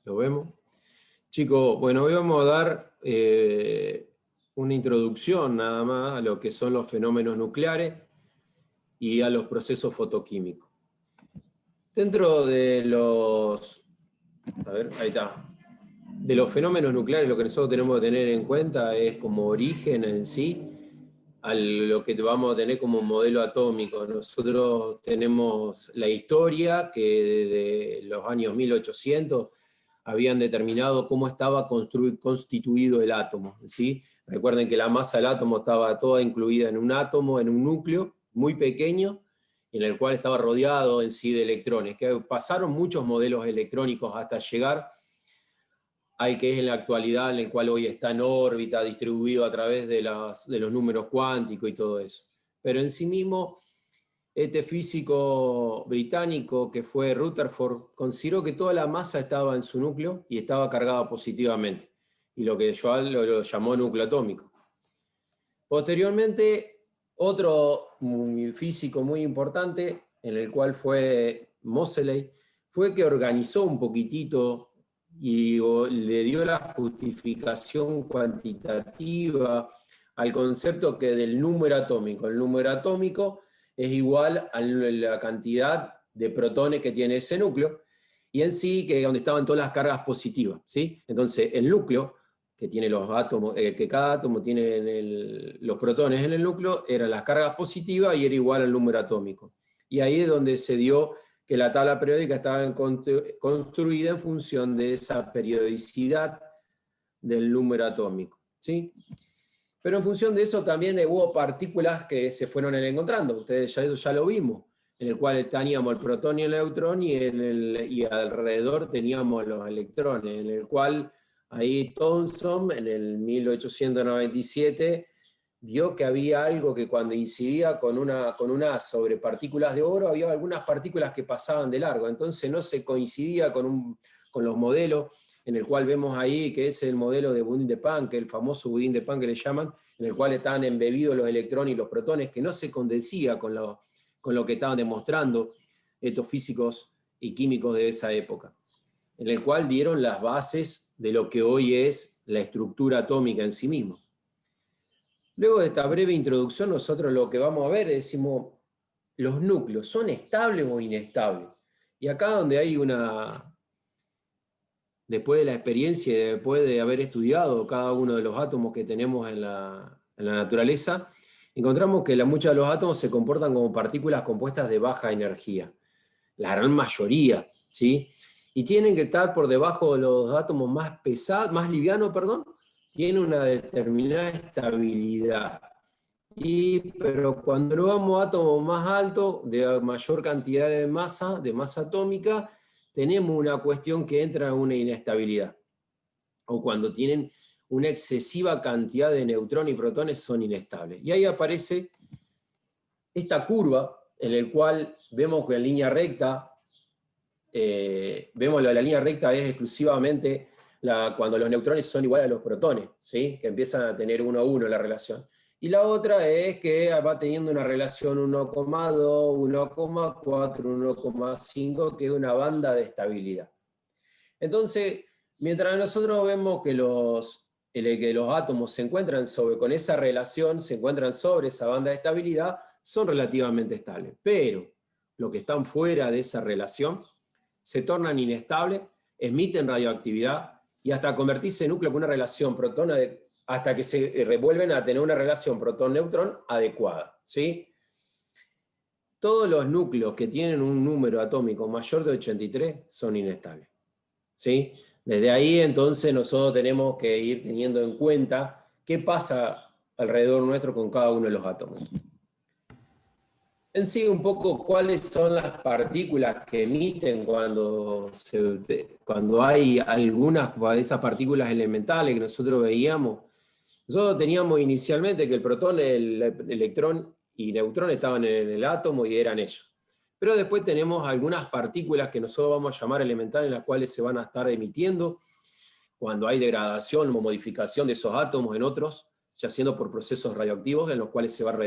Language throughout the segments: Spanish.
¿Lo vemos? Chicos, bueno, hoy vamos a dar una introducción nada más a lo que son los fenómenos nucleares y a los procesos fotoquímicos. Dentro de los... A ver, ahí está. De los fenómenos nucleares, lo que nosotros tenemos que tener en cuenta es como origen en sí a lo que vamos a tener como modelo atómico. Nosotros tenemos la historia que desde los años 1800 habían determinado cómo estaba constituido el átomo, ¿sí? Recuerden que la masa del átomo estaba toda incluida en un átomo, en un núcleo muy pequeño, en el cual estaba rodeado en sí de electrones, que pasaron muchos modelos electrónicos hasta llegar al que es en la actualidad, en el cual hoy está en órbita, distribuido a través de los números cuánticos y todo eso. Pero en sí mismo, este físico británico que fue Rutherford consideró que toda la masa estaba en su núcleo y estaba cargada positivamente, y lo que Joel lo llamó núcleo atómico. Posteriormente, otro físico muy importante, en el cual fue Moseley, fue que organizó un poquitito y le dio la justificación cuantitativa al concepto que del número atómico. El número atómico es igual a la cantidad de protones que tiene ese núcleo, y en sí, que donde estaban todas las cargas positivas, ¿sí? Entonces, el núcleo, que tiene los átomos, que cada átomo tiene los protones en el núcleo, eran las cargas positivas y era igual al número atómico. Y ahí es donde se dio que la tabla periódica estaba construida en función de esa periodicidad del número atómico, ¿sí? Pero en función de eso también hubo partículas que se fueron encontrando, ustedes eso ya lo vimos, en el cual teníamos el protón y el neutrón y alrededor teníamos los electrones, en el cual ahí Thomson en el 1897 vio que había algo que cuando incidía con una sobre partículas de oro, había algunas partículas que pasaban de largo, entonces no se coincidía con los modelos, en el cual vemos ahí que es el modelo de budín de Panke, el famoso budín de Panke que le llaman, en el cual estaban embebidos los electrones y los protones, que no se condecía con lo que estaban demostrando estos físicos y químicos de esa época, en el cual dieron las bases de lo que hoy es la estructura atómica en sí mismo. Luego de esta breve introducción, nosotros lo que vamos a ver, decimos, los núcleos, ¿son estables o inestables? Y acá donde hay después de la experiencia y después de haber estudiado cada uno de los átomos que tenemos en la naturaleza, encontramos que muchos de los átomos se comportan como partículas compuestas de baja energía, la gran mayoría, ¿sí? Y tienen que estar por debajo de los átomos más pesados, más livianos, perdón, tiene una determinada estabilidad. Pero cuando nos vamos a átomos más altos, de mayor cantidad de masa atómica, tenemos una cuestión que entra en una inestabilidad. O cuando tienen una excesiva cantidad de neutrones y protones, son inestables. Y ahí aparece esta curva, en la cual vemos que en línea recta, vemos la línea recta es exclusivamente cuando los neutrones son iguales a los protones, ¿sí? Que empiezan a tener 1 a 1 la relación. Y la otra es que va teniendo una relación 1,2, 1,4, 1,5, que es una banda de estabilidad. Entonces, mientras nosotros vemos que los átomos se encuentran con esa relación, se encuentran sobre esa banda de estabilidad, son relativamente estables. Pero los que están fuera de esa relación se tornan inestables, emiten radioactividad y hasta convertirse en núcleo con una relación protón, hasta que se revuelven a tener una relación protón-neutrón adecuada, ¿sí? Todos los núcleos que tienen un número atómico mayor de 83 son inestables, ¿sí? Desde ahí entonces nosotros tenemos que ir teniendo en cuenta qué pasa alrededor nuestro con cada uno de los átomos. En sí, un poco cuáles son las partículas que emiten cuando hay algunas de esas partículas elementales que nosotros veíamos. Nosotros teníamos inicialmente que el protón, el electrón y neutrón estaban en el átomo y eran ellos. Pero después tenemos algunas partículas que nosotros vamos a llamar elementales, en las cuales se van a estar emitiendo cuando hay degradación o modificación de esos átomos en otros, ya siendo por procesos radioactivos en los cuales se va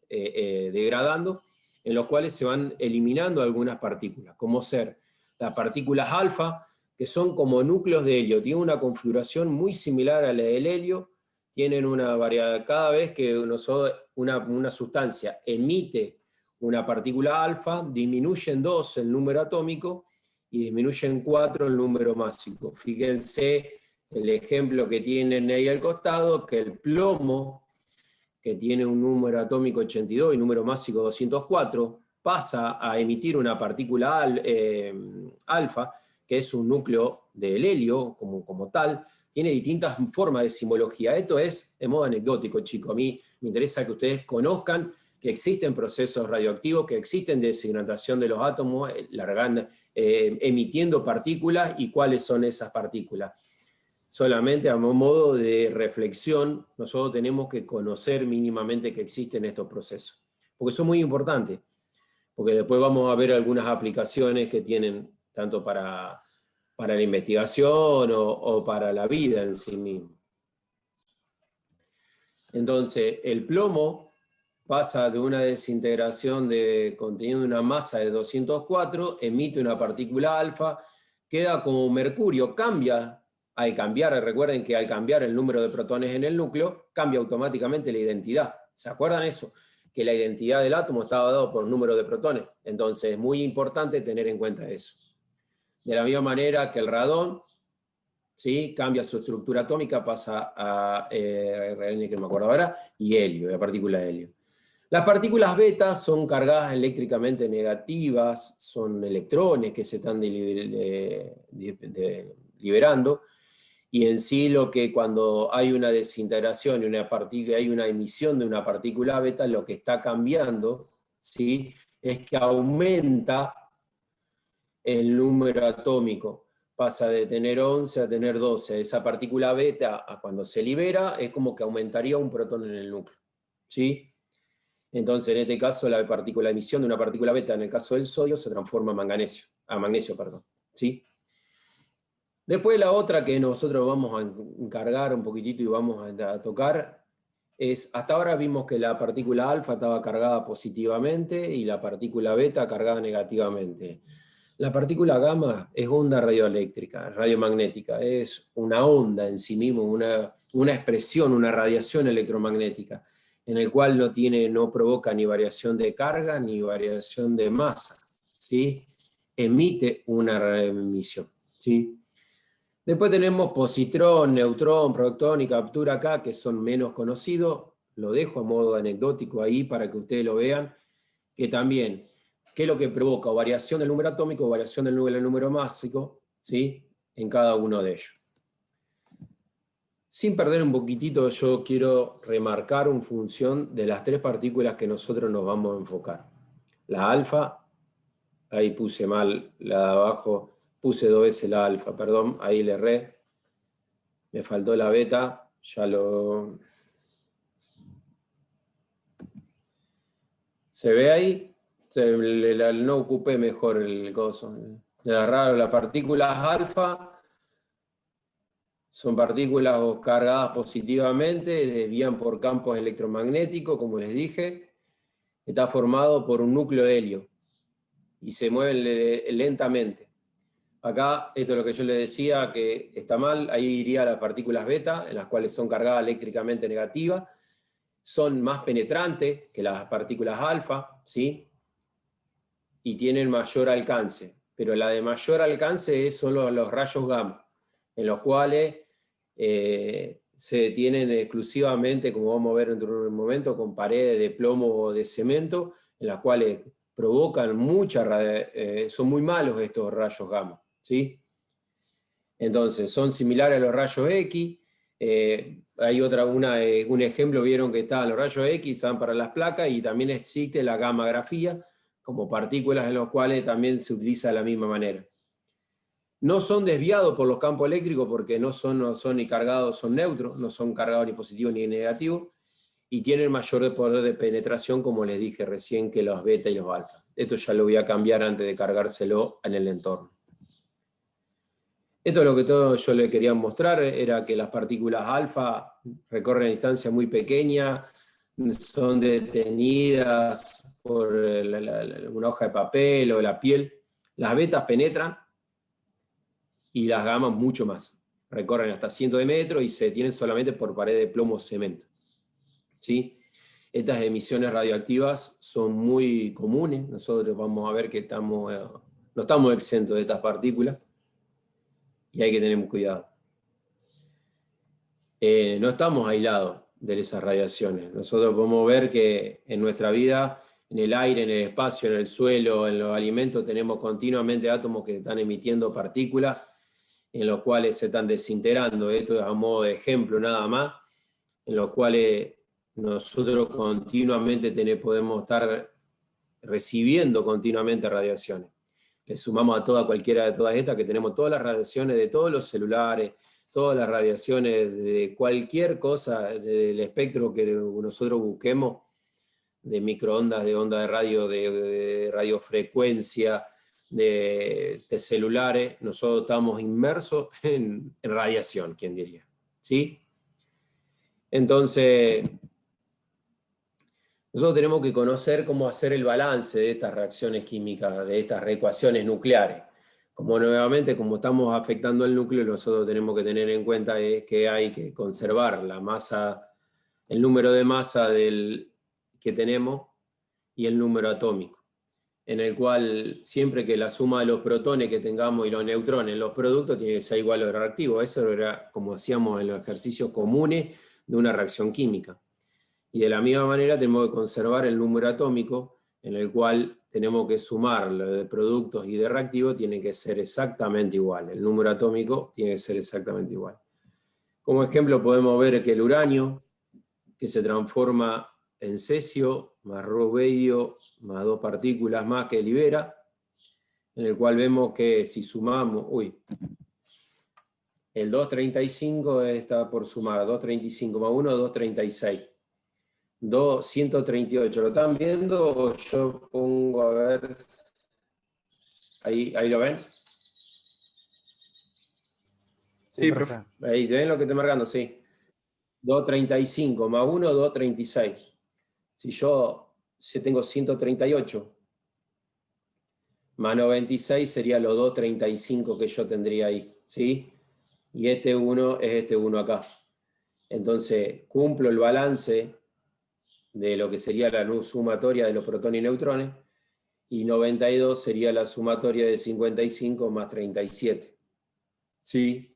degradando, en los cuales se van eliminando algunas partículas, como ser las partículas alfa, que son como núcleos de helio. Tienen una configuración muy similar a la del helio, tienen una variedad. Cada vez que una sustancia emite una partícula alfa, disminuye en 2 el número atómico y disminuye en 4 el número másico. Fíjense el ejemplo que tienen ahí al costado, que el plomo, que tiene un número atómico 82 y número másico 204, pasa a emitir una partícula alfa, que es un núcleo del helio como tal. Tiene distintas formas de simbología. Esto es de modo anecdótico, chicos. A mí me interesa que ustedes conozcan que existen procesos radioactivos, que existen deshidratación de los átomos, emitiendo partículas, y cuáles son esas partículas. Solamente a modo de reflexión, nosotros tenemos que conocer mínimamente que existen estos procesos, porque son muy importantes, porque después vamos a ver algunas aplicaciones que tienen tanto para la investigación o para la vida en sí mismo. Entonces, el plomo pasa de una desintegración conteniendo una masa de 204, emite una partícula alfa, queda como mercurio, cambia. Al cambiar, recuerden que al cambiar el número de protones en el núcleo, cambia automáticamente la identidad. ¿Se acuerdan eso? Que la identidad del átomo estaba dado por número de protones. Entonces es muy importante tener en cuenta eso. De la misma manera que el radón, ¿sí?, cambia su estructura atómica, pasa a RN, que no me acuerdo ahora, y helio, la partícula de helio. Las partículas beta son cargadas eléctricamente negativas, son electrones que se están liberando, y en sí lo que cuando hay una desintegración y hay una emisión de una partícula beta, lo que está cambiando, ¿sí?, es que aumenta el número atómico. Pasa de tener 11 a tener 12. Esa partícula beta, cuando se libera, es como que aumentaría un protón en el núcleo, ¿sí? Entonces, en este caso, la emisión de una partícula beta, en el caso del sodio, se transforma a magnesio, ¿sí? Después la otra que nosotros vamos a encargar un poquitito y vamos a tocar es, hasta ahora vimos que la partícula alfa estaba cargada positivamente y la partícula beta cargada negativamente. La partícula gamma es onda radioeléctrica, radiomagnética, es una onda en sí mismo, una expresión, una radiación electromagnética, en el cual no provoca ni variación de carga ni variación de masa, ¿sí? Emite una emisión, ¿sí? Después tenemos positrón, neutrón, protón y captura acá, que son menos conocidos. Lo dejo a modo anecdótico ahí para que ustedes lo vean, que también, ¿qué es lo que provoca? O variación del número atómico o variación del número másico, ¿sí?, en cada uno de ellos. Sin perder un poquitito, yo quiero remarcar en función de las 3 partículas que nosotros nos vamos a enfocar. La alfa, ahí puse mal la de abajo, puse 2 veces la alfa, perdón, ahí le erré. Me faltó la beta, ya lo... ¿Se ve ahí? No ocupé mejor el coso. Las partículas alfa son partículas cargadas positivamente, desvían por campos electromagnéticos, como les dije. Está formado por un núcleo de helio y se mueven lentamente. Acá, esto es lo que yo les decía, que está mal, ahí iría las partículas beta, en las cuales son cargadas eléctricamente negativas, son más penetrantes que las partículas alfa, ¿sí?, y tienen mayor alcance, pero la de mayor alcance son los rayos gamma, en los cuales se detienen exclusivamente, como vamos a ver dentro de un momento, con paredes de plomo o de cemento, en las cuales provocan son muy malos estos rayos gamma, ¿sí? Entonces, son similares a los rayos X. Hay un ejemplo, vieron que los rayos X están para las placas, y también existe la gammagrafía, como partículas en las cuales también se utiliza de la misma manera. No son desviados por los campos eléctricos porque no son ni cargados, son neutros, no son cargados ni positivos ni negativos, y tienen mayor poder de penetración, como les dije recién, que los beta y los alfa. Esto ya lo voy a cambiar antes de cargárselo en el entorno. Esto es lo que yo le quería mostrar, era que las partículas alfa recorren distancias muy pequeñas, son detenidas por una hoja de papel o la piel. Las betas penetran y las gamas mucho más. Recorren hasta cientos de metros y se detienen solamente por pared de plomo o cemento. ¿Sí? Estas emisiones radioactivas son muy comunes. Nosotros vamos a ver que no estamos exentos de estas partículas y hay que tener cuidado. No estamos aislados de esas radiaciones. Nosotros podemos ver que en nuestra vida, en el aire, en el espacio, en el suelo, en los alimentos, tenemos continuamente átomos que están emitiendo partículas en los cuales se están desintegrando. Esto es a modo de ejemplo nada más, en los cuales nosotros continuamente podemos estar recibiendo continuamente radiaciones. Le sumamos a cualquiera de todas estas, que tenemos todas las radiaciones de todos los celulares, todas las radiaciones de cualquier cosa del espectro que nosotros busquemos, de microondas, de onda de radio, de radiofrecuencia, de celulares, nosotros estamos inmersos en radiación, ¿quién diría? ¿Sí? Entonces, nosotros tenemos que conocer cómo hacer el balance de estas reacciones químicas, de estas reecuaciones nucleares. Como nuevamente, como estamos afectando el núcleo, nosotros tenemos que tener en cuenta que hay que conservar la masa, el número de masa que tenemos y el número atómico, en el cual siempre que la suma de los protones que tengamos y los neutrones en los productos tiene que ser igual a lo reactivo. Eso era como hacíamos en los ejercicios comunes de una reacción química. Y de la misma manera tenemos que conservar el número atómico, en el cual tenemos que sumar lo de productos y de reactivos, tiene que ser exactamente igual. El número atómico tiene que ser exactamente igual. Como ejemplo podemos ver que el uranio, que se transforma en cesio, más rubedio, más 2 partículas más que libera, en el cual vemos que si sumamos, el 235 está por sumar, 235 más 1, 236. 138, ¿lo están viendo? O yo pongo, a ver, ahí lo ven. Sí, profe. Ahí, ¿ven lo que estoy marcando? Sí. 235 más 1, 236. Si yo tengo 138 más 96 sería los 235 que yo tendría ahí, ¿sí? Y este 1 es este 1 acá. Entonces, cumplo el balance de lo que sería la sumatoria de los protones y neutrones, y 92 sería la sumatoria de 55 más 37. ¿Sí?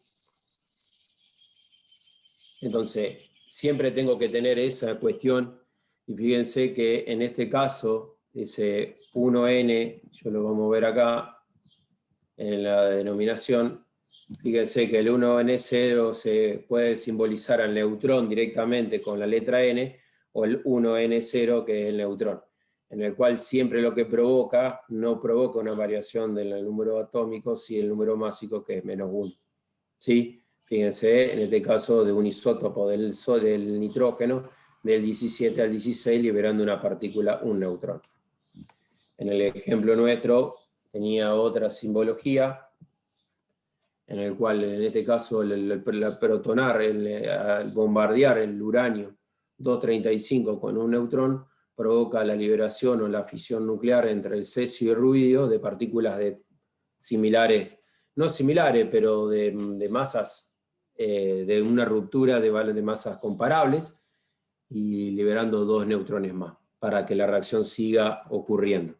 Entonces, siempre tengo que tener esa cuestión, y fíjense que en este caso, ese 1N, yo lo vamos a ver acá, en la denominación, fíjense que el 1N0 se puede simbolizar al neutrón directamente con la letra N, o el 1N0 que es el neutrón, en el cual siempre lo que provoca, no provoca una variación del número atómico, sino el número másico que es menos 1. ¿Sí? Fíjense, en este caso de un isótopo del nitrógeno, del 17 al 16, liberando una partícula, un neutrón. En el ejemplo nuestro tenía otra simbología, en el cual en este caso el protonar, al bombardear el uranio 235 con un neutrón, provoca la liberación o la fisión nuclear entre el cesio y el rubidio de partículas similares, no similares, pero de masas, de una ruptura de masas comparables, y liberando 2 neutrones más, para que la reacción siga ocurriendo.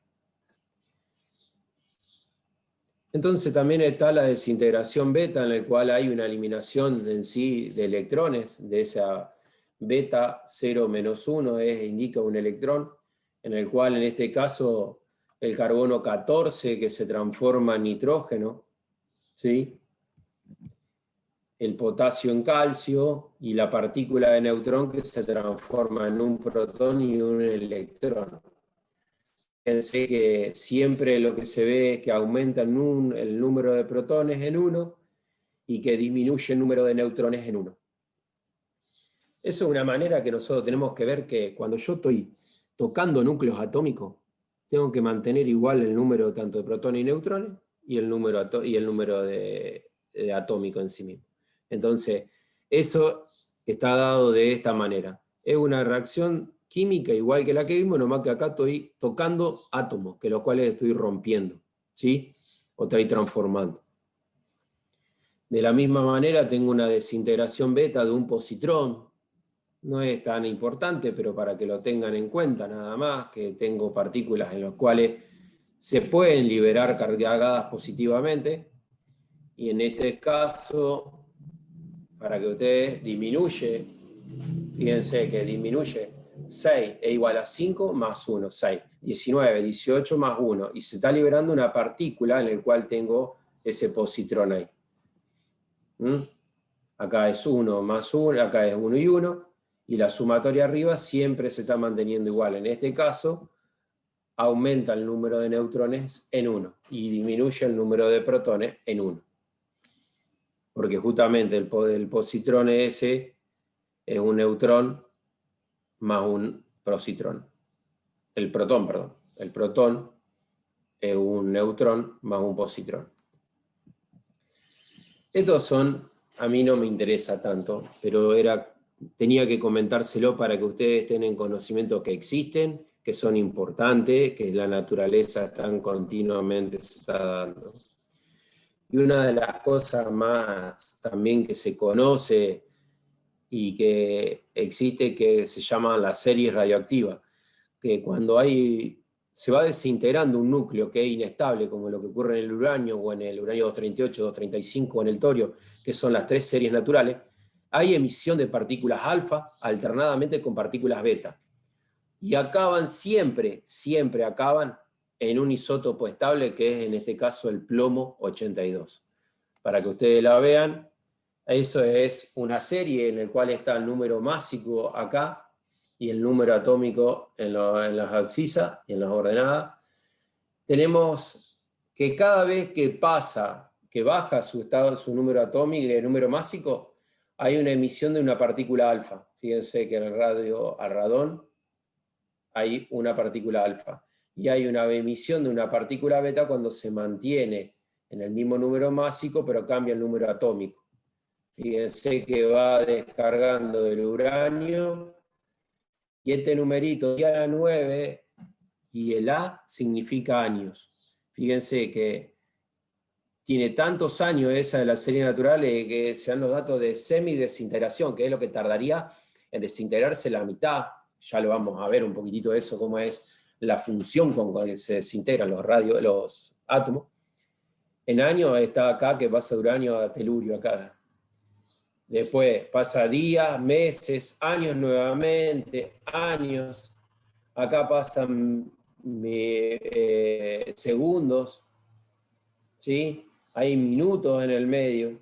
Entonces también está la desintegración beta, en la cual hay una eliminación en sí de electrones, de esa beta 0-1 indica un electrón, en el cual en este caso el carbono 14 que se transforma en nitrógeno, ¿sí? El potasio en calcio, y la partícula de neutrón que se transforma en un protón y un electrón. Fíjense que siempre lo que se ve es que aumenta el número de protones en 1 y que disminuye el número de neutrones en 1. Eso es una manera que nosotros tenemos que ver, que cuando yo estoy tocando núcleos atómicos, tengo que mantener igual el número tanto de protones y neutrones y el número de atómico en sí mismo. Entonces, eso está dado de esta manera. Es una reacción química igual que la que vimos, nomás que acá estoy tocando átomos, que los cuales estoy rompiendo, ¿sí? O estoy transformando. De la misma manera tengo una desintegración beta de un positrón. No es tan importante, pero para que lo tengan en cuenta nada más, que tengo partículas en las cuales se pueden liberar cargadas positivamente. Y en este caso, para que ustedes disminuye, fíjense que disminuye 6 es igual a 5 más 1, 6. 19, 18 más 1. Y se está liberando una partícula en la cual tengo ese positrón ahí. Acá es 1 más 1, acá es 1 y 1. Y la sumatoria arriba siempre se está manteniendo igual. En este caso, aumenta el número de neutrones en 1 y disminuye el número de protones en 1. Porque justamente el positrón ese es un neutrón más un positrón. El protón, perdón. El protón es un neutrón más un positrón. Estos son, a mí no me interesa tanto, pero tenía que comentárselo para que ustedes tengan conocimiento que existen, que son importantes, que la naturaleza está continuamente se está dando. Y una de las cosas más también que se conoce y que existe, que se llama la serie radioactiva, que cuando se va desintegrando un núcleo que es inestable, como lo que ocurre en el uranio, o en el uranio 238, 235, o en el torio, que son las 3 series naturales, hay emisión de partículas alfa alternadamente con partículas beta. Y acaban siempre acaban en un isótopo estable, que es en este caso el plomo 82. Para que ustedes la vean, eso es una serie en la cual está el número másico acá y el número atómico en las abscisas y en las ordenadas. Tenemos que cada vez que baja su número atómico y el número másico, hay una emisión de una partícula alfa. Fíjense que en el radio al radón hay una partícula alfa. Y hay una emisión de una partícula beta cuando se mantiene en el mismo número másico, pero cambia el número atómico. Fíjense que va descargando del uranio, y este numerito, y a la 9, y el A significa años. Fíjense que tiene tantos años esa de la serie natural que se dan los datos de semidesintegración, que es lo que tardaría en desintegrarse la mitad. Ya lo vamos a ver un poquitito de eso, cómo es la función con la que se desintegran los átomos. En años está acá que pasa de uranio a telurio acá. Después pasa días, meses, años nuevamente, años. Acá pasan segundos, ¿sí? Hay minutos en el medio.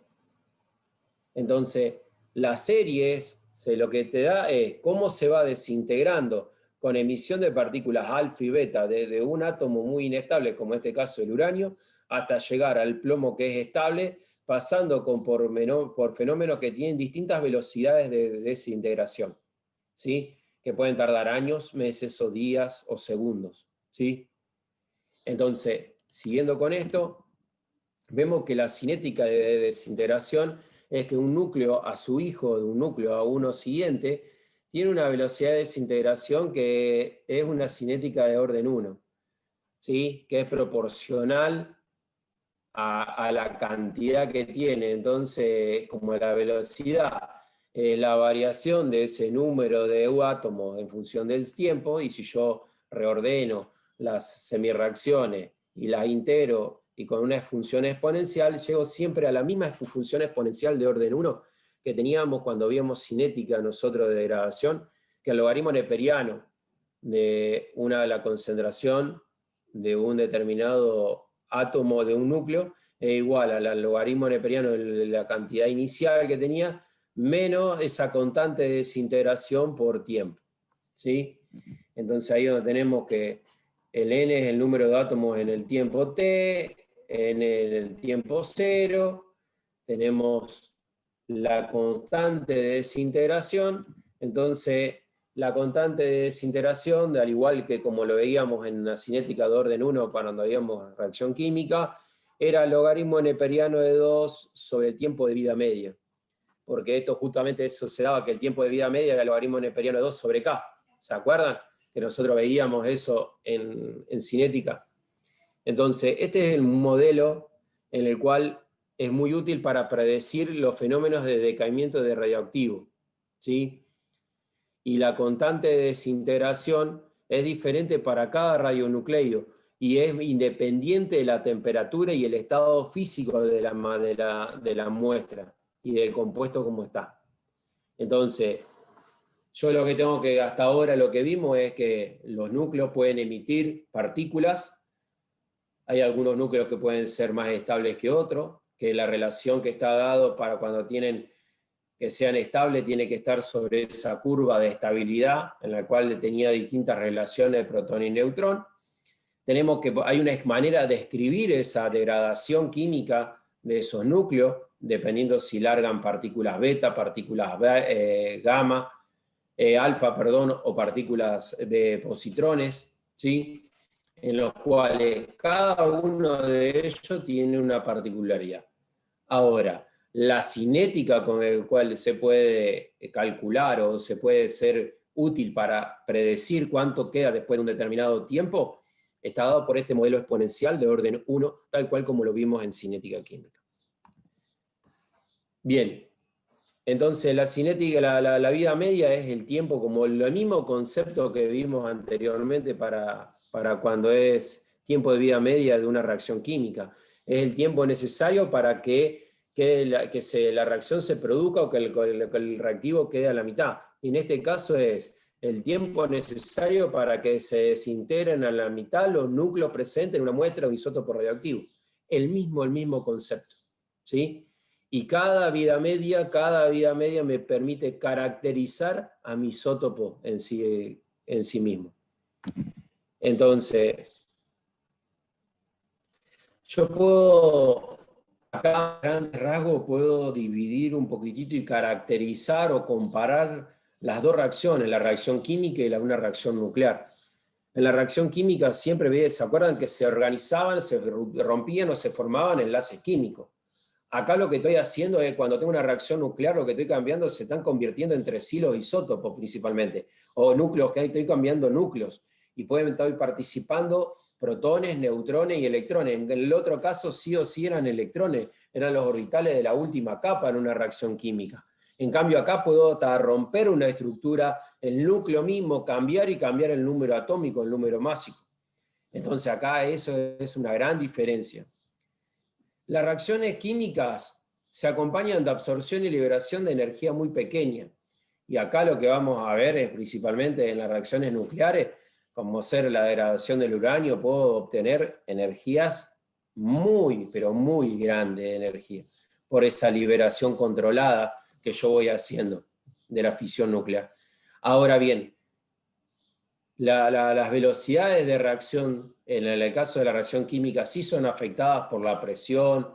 Entonces, las series, lo que te da es cómo se va desintegrando con emisión de partículas alfa y beta desde un átomo muy inestable, como en este caso el uranio, hasta llegar al plomo que es estable, pasando por fenómenos que tienen distintas velocidades de desintegración, ¿sí? Que pueden tardar años, meses o días o segundos, ¿sí? Entonces, siguiendo con esto, vemos que la cinética de desintegración es que un núcleo a su hijo, de un núcleo a uno siguiente, tiene una velocidad de desintegración que es una cinética de orden 1, ¿sí? Que es proporcional a la cantidad que tiene. Entonces, como la velocidad es la variación de ese número de átomos en función del tiempo, y si yo reordeno las semirreacciones y las integro y con una función exponencial, llego siempre a la misma función exponencial de orden 1 que teníamos cuando vimos cinética nosotros de degradación, que el logaritmo neperiano de la concentración de un determinado átomo de un núcleo es igual al logaritmo neperiano de la cantidad inicial que tenía, menos esa constante de desintegración por tiempo, ¿sí? Entonces ahí donde tenemos que el n es el número de átomos en el tiempo t, en el tiempo 0, tenemos la constante de desintegración. Entonces la constante de desintegración, al igual que como lo veíamos en la cinética de orden 1 cuando veíamos reacción química, era el logaritmo neperiano de 2 sobre el tiempo de vida media. Porque esto justamente eso se daba, que el tiempo de vida media era el logaritmo neperiano de 2 sobre K. ¿Se acuerdan? Que nosotros veíamos eso en cinética. Entonces, este es el modelo en el cual es muy útil para predecir los fenómenos de decaimiento de radioactivo, ¿sí? Y la constante de desintegración es diferente para cada radionucleido y es independiente de la temperatura y el estado físico de la muestra y del compuesto como está. Entonces, yo lo que tengo que, hasta ahora lo que vimos es que los núcleos pueden emitir partículas. Hay algunos núcleos que pueden ser más estables que otros, que la relación que está dado para cuando tienen que sean estables tiene que estar sobre esa curva de estabilidad en la cual tenía distintas relaciones de protón y neutrón. Hay una manera de escribir esa degradación química de esos núcleos, dependiendo si largan partículas beta, partículas gamma, alfa, perdón, o partículas de positrones, ¿sí? En los cuales cada uno de ellos tiene una particularidad. Ahora, la cinética con la cual se puede calcular o se puede ser útil para predecir cuánto queda después de un determinado tiempo, está dado por este modelo exponencial de orden 1, tal cual como lo vimos en cinética química. Bien, entonces la cinética, la vida media es el tiempo, como el mismo concepto que vimos anteriormente para cuando es tiempo de vida media de una reacción química. Es el tiempo necesario para que la reacción se produzca o que el reactivo quede a la mitad. Y en este caso es el tiempo necesario para que se desintegren a la mitad los núcleos presentes en una muestra de un isótopo radioactivo. El mismo concepto, ¿sí? Y cada vida media me permite caracterizar a mi isótopo en sí mismo. Entonces, yo puedo, acá a grandes rasgos, puedo dividir un poquitito y caracterizar o comparar las dos reacciones, la reacción química y una reacción nuclear. En la reacción química siempre, ¿se acuerdan que se organizaban, se rompían o se formaban enlaces químicos? Acá lo que estoy haciendo es, cuando tengo una reacción nuclear, lo que estoy cambiando, se están convirtiendo entre sí los isótopos principalmente, o núcleos, que estoy cambiando núcleos, y pueden estar participando protones, neutrones y electrones. En el otro caso, sí o sí eran electrones, eran los orbitales de la última capa en una reacción química. En cambio, acá puedo hasta romper una estructura, el núcleo mismo, cambiar el número atómico, el número másico. Entonces acá eso es una gran diferencia. Las reacciones químicas se acompañan de absorción y liberación de energía muy pequeña. Y acá lo que vamos a ver es principalmente en las reacciones nucleares, como ser la degradación del uranio, puedo obtener energías muy, pero muy grandes de energía, por esa liberación controlada que yo voy haciendo de la fisión nuclear. Ahora bien, las velocidades de reacción, en el caso de la reacción química, sí son afectadas por la presión,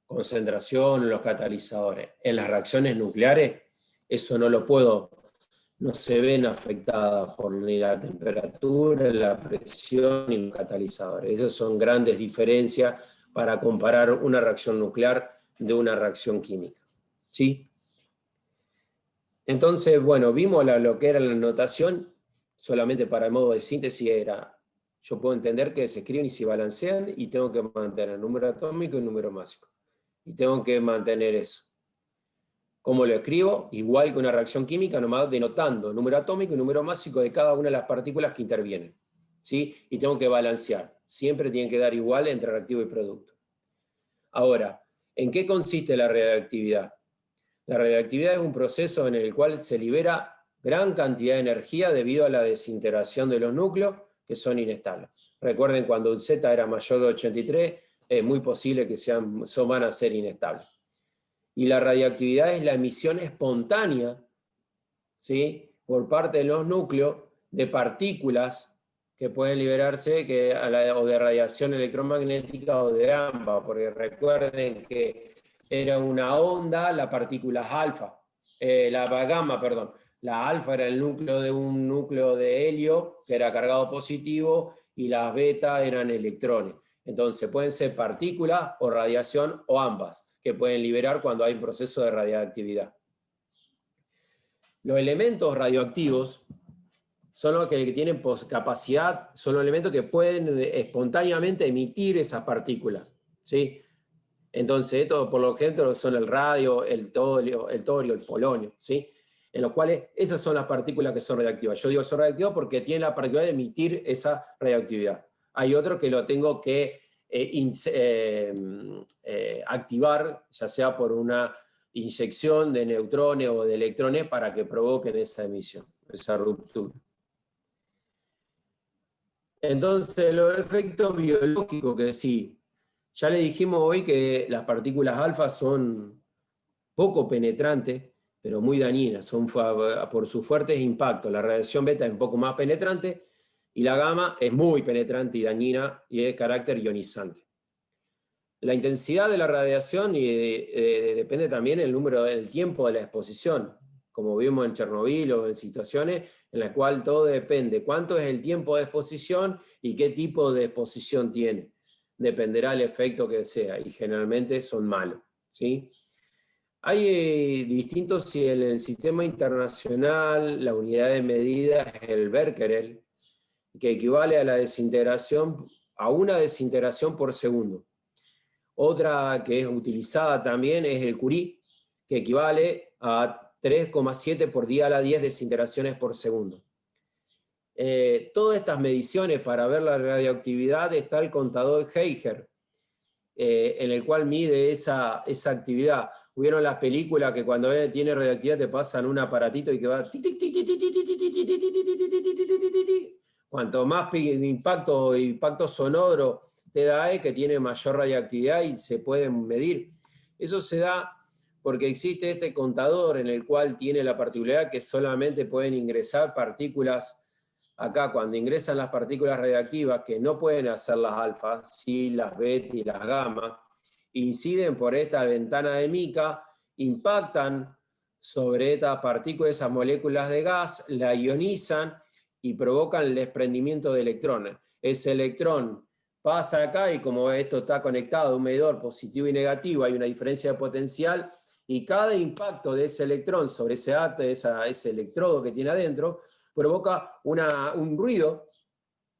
concentración, los catalizadores. En las reacciones nucleares, eso no se ven afectadas por ni la temperatura, la presión ni los catalizadores. Esas son grandes diferencias para comparar una reacción nuclear de una reacción química. ¿Sí? Entonces, bueno, vimos lo que era la notación. Solamente para el modo de síntesis yo puedo entender que se escriben y se balancean y tengo que mantener el número atómico y el número másico. Y tengo que mantener eso. ¿Cómo lo escribo? Igual que una reacción química, nomás denotando el número atómico y el número másico de cada una de las partículas que intervienen. ¿Sí? Y tengo que balancear. Siempre tienen que dar igual entre reactivo y producto. Ahora, ¿en qué consiste la radioactividad? La radioactividad es un proceso en el cual se libera gran cantidad de energía debido a la desintegración de los núcleos que son inestables. Recuerden, cuando un Z era mayor de 83, es muy posible que van a ser inestables. Y la radioactividad es la emisión espontánea, ¿sí?, por parte de los núcleos de partículas que pueden liberarse o de radiación electromagnética o de ambas, porque recuerden que era una onda, la partícula alfa, la gamma, perdón. La alfa era el núcleo de un núcleo de helio que era cargado positivo y las beta eran electrones. Entonces pueden ser partículas o radiación o ambas que pueden liberar cuando hay un proceso de radioactividad. Los elementos radioactivos son los que tienen capacidad, son los elementos que pueden espontáneamente emitir esas partículas, ¿sí? Entonces, esto por lo general son el radio, el torio, el polonio, ¿sí? En los cuales esas son las partículas que son radiactivas. Yo digo son radiactivas porque tienen la particularidad de emitir esa radioactividad. Hay otro que lo tengo que activar, ya sea por una inyección de neutrones o de electrones para que provoquen esa emisión, esa ruptura. Entonces, los efectos biológicos que sí, ya le dijimos hoy que las partículas alfa son poco penetrantes, pero muy dañinas, son por sus fuertes impactos. La radiación beta es un poco más penetrante y la gamma es muy penetrante y dañina y es de carácter ionizante. La intensidad de la radiación depende también del tiempo de la exposición, como vimos en Chernobyl o en situaciones en las cuales todo depende. ¿Cuánto es el tiempo de exposición y qué tipo de exposición tiene? Dependerá del efecto que sea y generalmente son malos, ¿sí? Hay distintos, si en el sistema internacional la unidad de medida es el Becquerel, que equivale a la desintegración, a una desintegración por segundo. Otra que es utilizada también es el Curie, que equivale a 3,7 por 10 a la 10 desintegraciones por segundo. Todas estas mediciones para ver la radioactividad está el contador Geiger, en el cual mide esa actividad. Hubieron las películas que cuando tiene radioactividad te pasan un aparatito y que va... Cuanto más impacto sonoro te da, que tiene mayor radioactividad y se pueden medir. Eso se da porque existe este contador en el cual tiene la particularidad que solamente pueden ingresar partículas. Acá, cuando ingresan las partículas radiactivas, que no pueden hacer las alfa, sí las beta y las gamma, inciden por esta ventana de mica, impactan sobre estas partículas, esas moléculas de gas, la ionizan y provocan el desprendimiento de electrones. Ese electrón pasa acá y como esto está conectado a un medidor positivo y negativo, hay una diferencia de potencial y cada impacto de ese electrón sobre ese electrodo que tiene adentro provoca un ruido,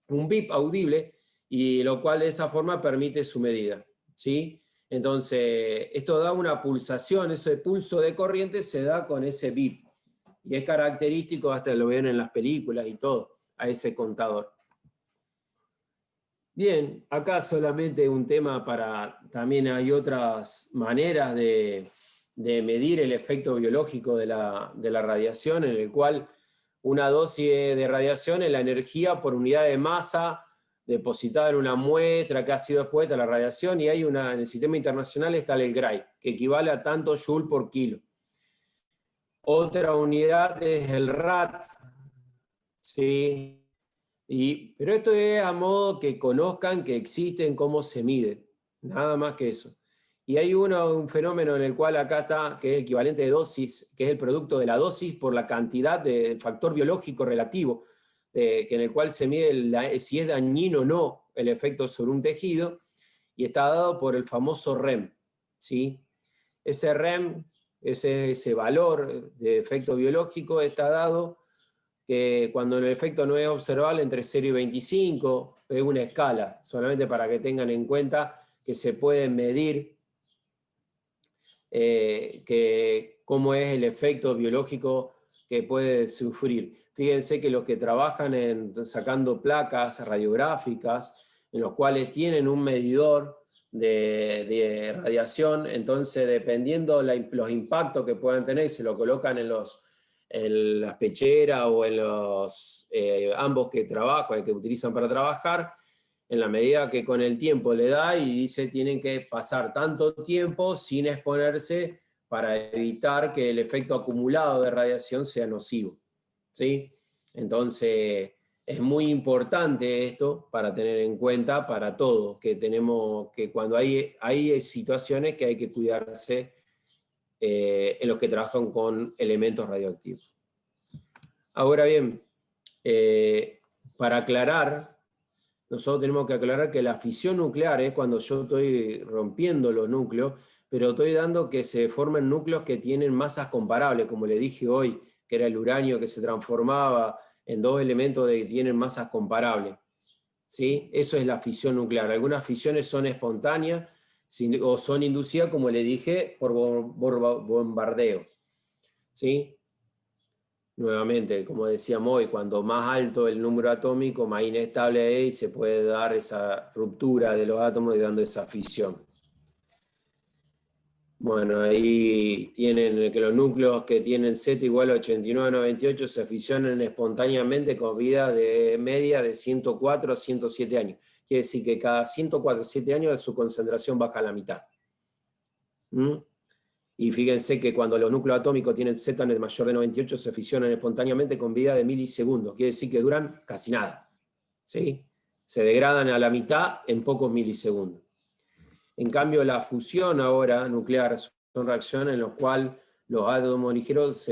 un bip audible, y lo cual de esa forma permite su medida, ¿sí? Entonces, esto da una pulsación, ese pulso de corriente se da con ese bip, y es característico, hasta lo ven en las películas y todo, a ese contador. Bien, acá solamente un tema también hay otras maneras de medir el efecto biológico de la radiación, en el cual una dosis de radiación es la energía por unidad de masa depositada en una muestra que ha sido expuesta a la radiación, y en el sistema internacional está el Gray, que equivale a tanto joule por kilo. Otra unidad es el RAT, ¿sí? Pero esto es a modo que conozcan que existen, cómo se mide, nada más que eso. Y hay un fenómeno en el cual acá está, que es el equivalente de dosis, que es el producto de la dosis por la cantidad del factor biológico relativo, que en el cual se mide si es dañino o no el efecto sobre un tejido, y está dado por el famoso REM, ¿sí? Ese REM, ese valor de efecto biológico está dado que cuando el efecto no es observable entre 0 y 25, es una escala, solamente para que tengan en cuenta que se puede medir cómo es el efecto biológico que puede sufrir. Fíjense que los que trabajan sacando placas radiográficas, en los cuales tienen un medidor de radiación, entonces dependiendo los impactos que puedan tener, se lo colocan en las pecheras o en los ambos que utilizan para trabajar, en la medida que con el tiempo le da y dice tienen que pasar tanto tiempo sin exponerse para evitar que el efecto acumulado de radiación sea nocivo, ¿sí? Entonces es muy importante esto para tener en cuenta para todos, que cuando hay situaciones que hay que cuidarse en los que trabajan con elementos radioactivos. Ahora bien, para aclarar, nosotros tenemos que aclarar que la fisión nuclear es cuando yo estoy rompiendo los núcleos, pero estoy dando que se formen núcleos que tienen masas comparables, como le dije hoy, que era el uranio que se transformaba en dos elementos que tienen masas comparables, ¿sí? Eso es la fisión nuclear. Algunas fisiones son espontáneas, o son inducidas, como le dije, por bombardeo. ¿Sí? Nuevamente, como decíamos hoy, cuando más alto el número atómico, más inestable es y se puede dar esa ruptura de los átomos y dando esa fisión. Bueno, ahí tienen que los núcleos que tienen Z igual a 89-98 se fisionan espontáneamente con vida de media de 104 a 107 años. Quiere decir que cada 104 a 7 años su concentración baja a la mitad. ¿Mm? Y fíjense que cuando los núcleos atómicos tienen Z en el mayor de 98 se fisionan espontáneamente con vida de milisegundos. Quiere decir que duran casi nada. ¿Sí? Se degradan a la mitad en pocos milisegundos. En cambio, la fusión ahora nuclear son reacciones en las cuales los átomos ligeros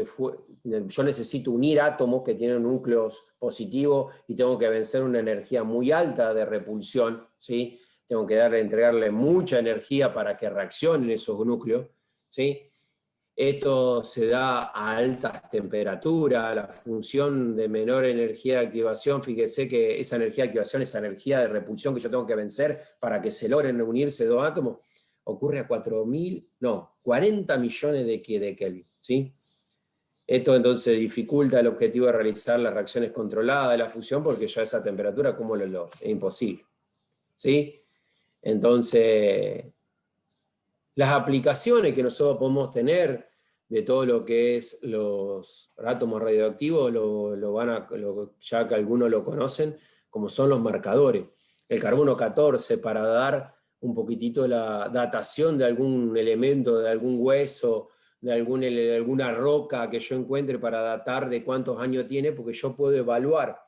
yo necesito unir átomos que tienen núcleos positivos y tengo que vencer una energía muy alta de repulsión, ¿sí? Tengo que entregarle mucha energía para que reaccionen esos núcleos, ¿sí? Esto se da a altas temperaturas, la función de menor energía de activación, fíjese que esa energía de activación, esa energía de repulsión que yo tengo que vencer para que se logren unirse dos átomos, ocurre a 40 millones de Kelvin, ¿sí? Esto entonces dificulta el objetivo de realizar las reacciones controladas de la fusión porque ya a esa temperatura, ¿cómo lo logro? Es imposible, ¿sí? Entonces, las aplicaciones que nosotros podemos tener de todo lo que es los átomos radioactivos, ya que algunos lo conocen, como son los marcadores. El carbono 14 para dar un poquitito la datación de algún elemento, de algún hueso, de alguna roca que yo encuentre para datar de cuántos años tiene, porque yo puedo evaluar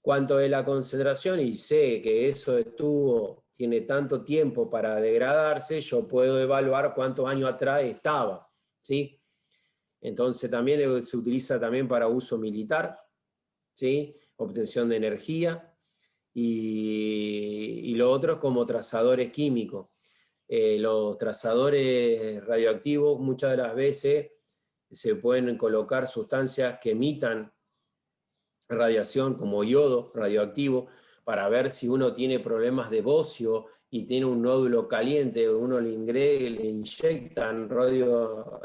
cuánto es la concentración y sé que eso tiene tanto tiempo para degradarse, yo puedo evaluar cuántos años atrás estaba, ¿sí? Entonces también se utiliza también para uso militar, ¿sí? Obtención de energía y lo otro es como trazadores químicos. Los trazadores radioactivos muchas de las veces se pueden colocar sustancias que emitan radiación como yodo radioactivo para ver si uno tiene problemas de bocio y tiene un nódulo caliente, uno le inyectan yodo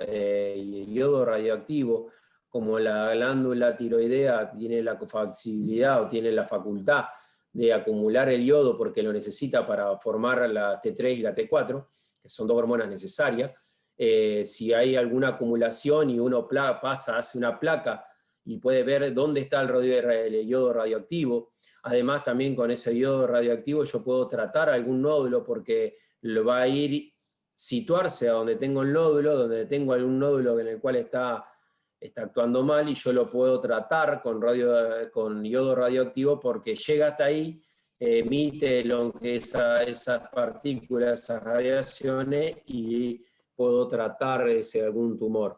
radioactivo, como la glándula tiroidea tiene la factibilidad o tiene la facultad de acumular el yodo porque lo necesita para formar la T3 y la T4, que son dos hormonas necesarias. Si hay alguna acumulación y uno hace una placa y puede ver dónde está el yodo radioactivo. Además, también con ese yodo radioactivo yo puedo tratar algún nódulo porque lo va a ir situarse a donde tengo el nódulo, donde tengo algún nódulo en el cual está actuando mal y yo lo puedo tratar con yodo radioactivo porque llega hasta ahí, emite esas partículas, esas radiaciones y puedo tratar algún tumor.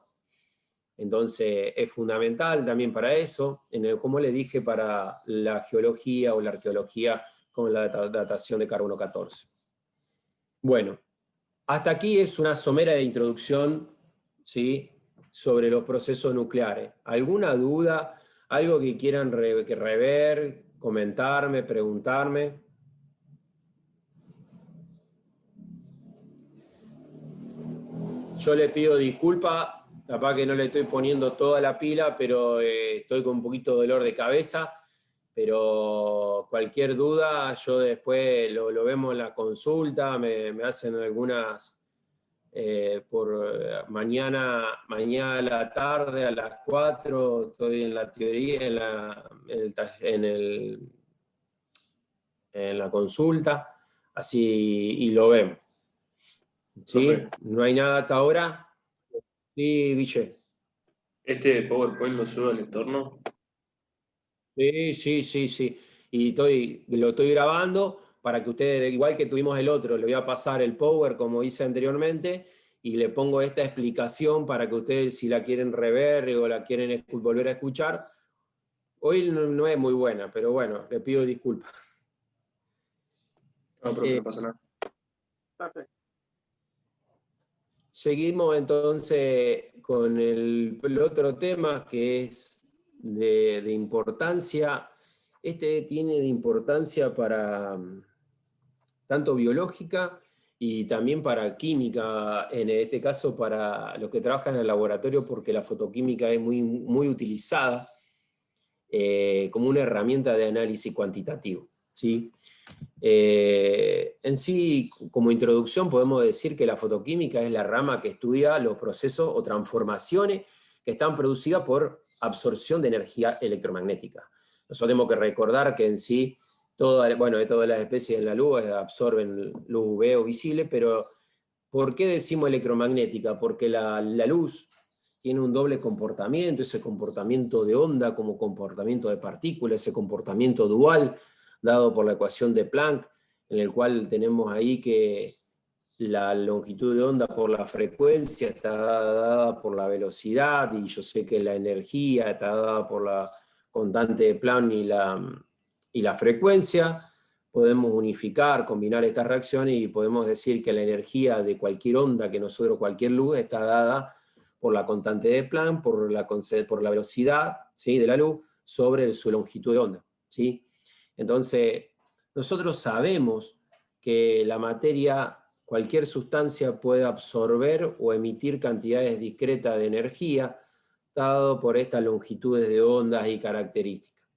Entonces es fundamental también para eso, como le dije, para la geología o la arqueología con la datación de carbono 14. Bueno, hasta aquí es una somera introducción, ¿sí?, sobre los procesos nucleares. ¿Alguna duda? ¿Algo que quieran rever, comentarme, preguntarme? Yo le pido disculpas, capaz que no le estoy poniendo toda la pila, pero estoy con un poquito de dolor de cabeza, pero cualquier duda, yo después lo vemos en la consulta, me hacen algunas por mañana a la tarde, a las 4, estoy en la teoría, en la consulta, así y lo vemos. ¿Sí? Profe. ¿No hay nada hasta ahora? Sí, Guille. ¿Este PowerPoint lo subo al entorno? Sí. Y lo estoy grabando para que ustedes, igual que tuvimos el otro, le voy a pasar el Power como hice anteriormente y le pongo esta explicación para que ustedes, si la quieren rever o la quieren volver a escuchar, hoy no es muy buena, pero bueno, le pido disculpas. No, profe, no pasa nada. Perfecto. Seguimos entonces con el otro tema que es de importancia. Este tiene de importancia para tanto biológica y también para química, en este caso para los que trabajan en el laboratorio, porque la fotoquímica es muy, muy utilizada como una herramienta de análisis cuantitativo, ¿sí? En sí, como introducción, podemos decir que la fotoquímica es la rama que estudia los procesos o transformaciones que están producidas por absorción de energía electromagnética. Nosotros tenemos que recordar que en sí, de todas las especies de la luz absorben luz UV o visible, pero ¿por qué decimos electromagnética? Porque la luz tiene un doble comportamiento, ese comportamiento de onda como comportamiento de partícula, ese comportamiento dual dado por la ecuación de Planck, en el cual tenemos ahí que la longitud de onda por la frecuencia está dada por la velocidad, y yo sé que la energía está dada por la constante de Planck y la frecuencia. Podemos unificar, combinar estas reacciones y podemos decir que la energía de cualquier onda que nosotros, cualquier luz, está dada por la constante de Planck, por la velocidad, ¿sí?, de la luz sobre su longitud de onda, ¿sí? Entonces, nosotros sabemos que la materia, cualquier sustancia puede absorber o emitir cantidades discretas de energía, dado por estas longitudes de ondas y características.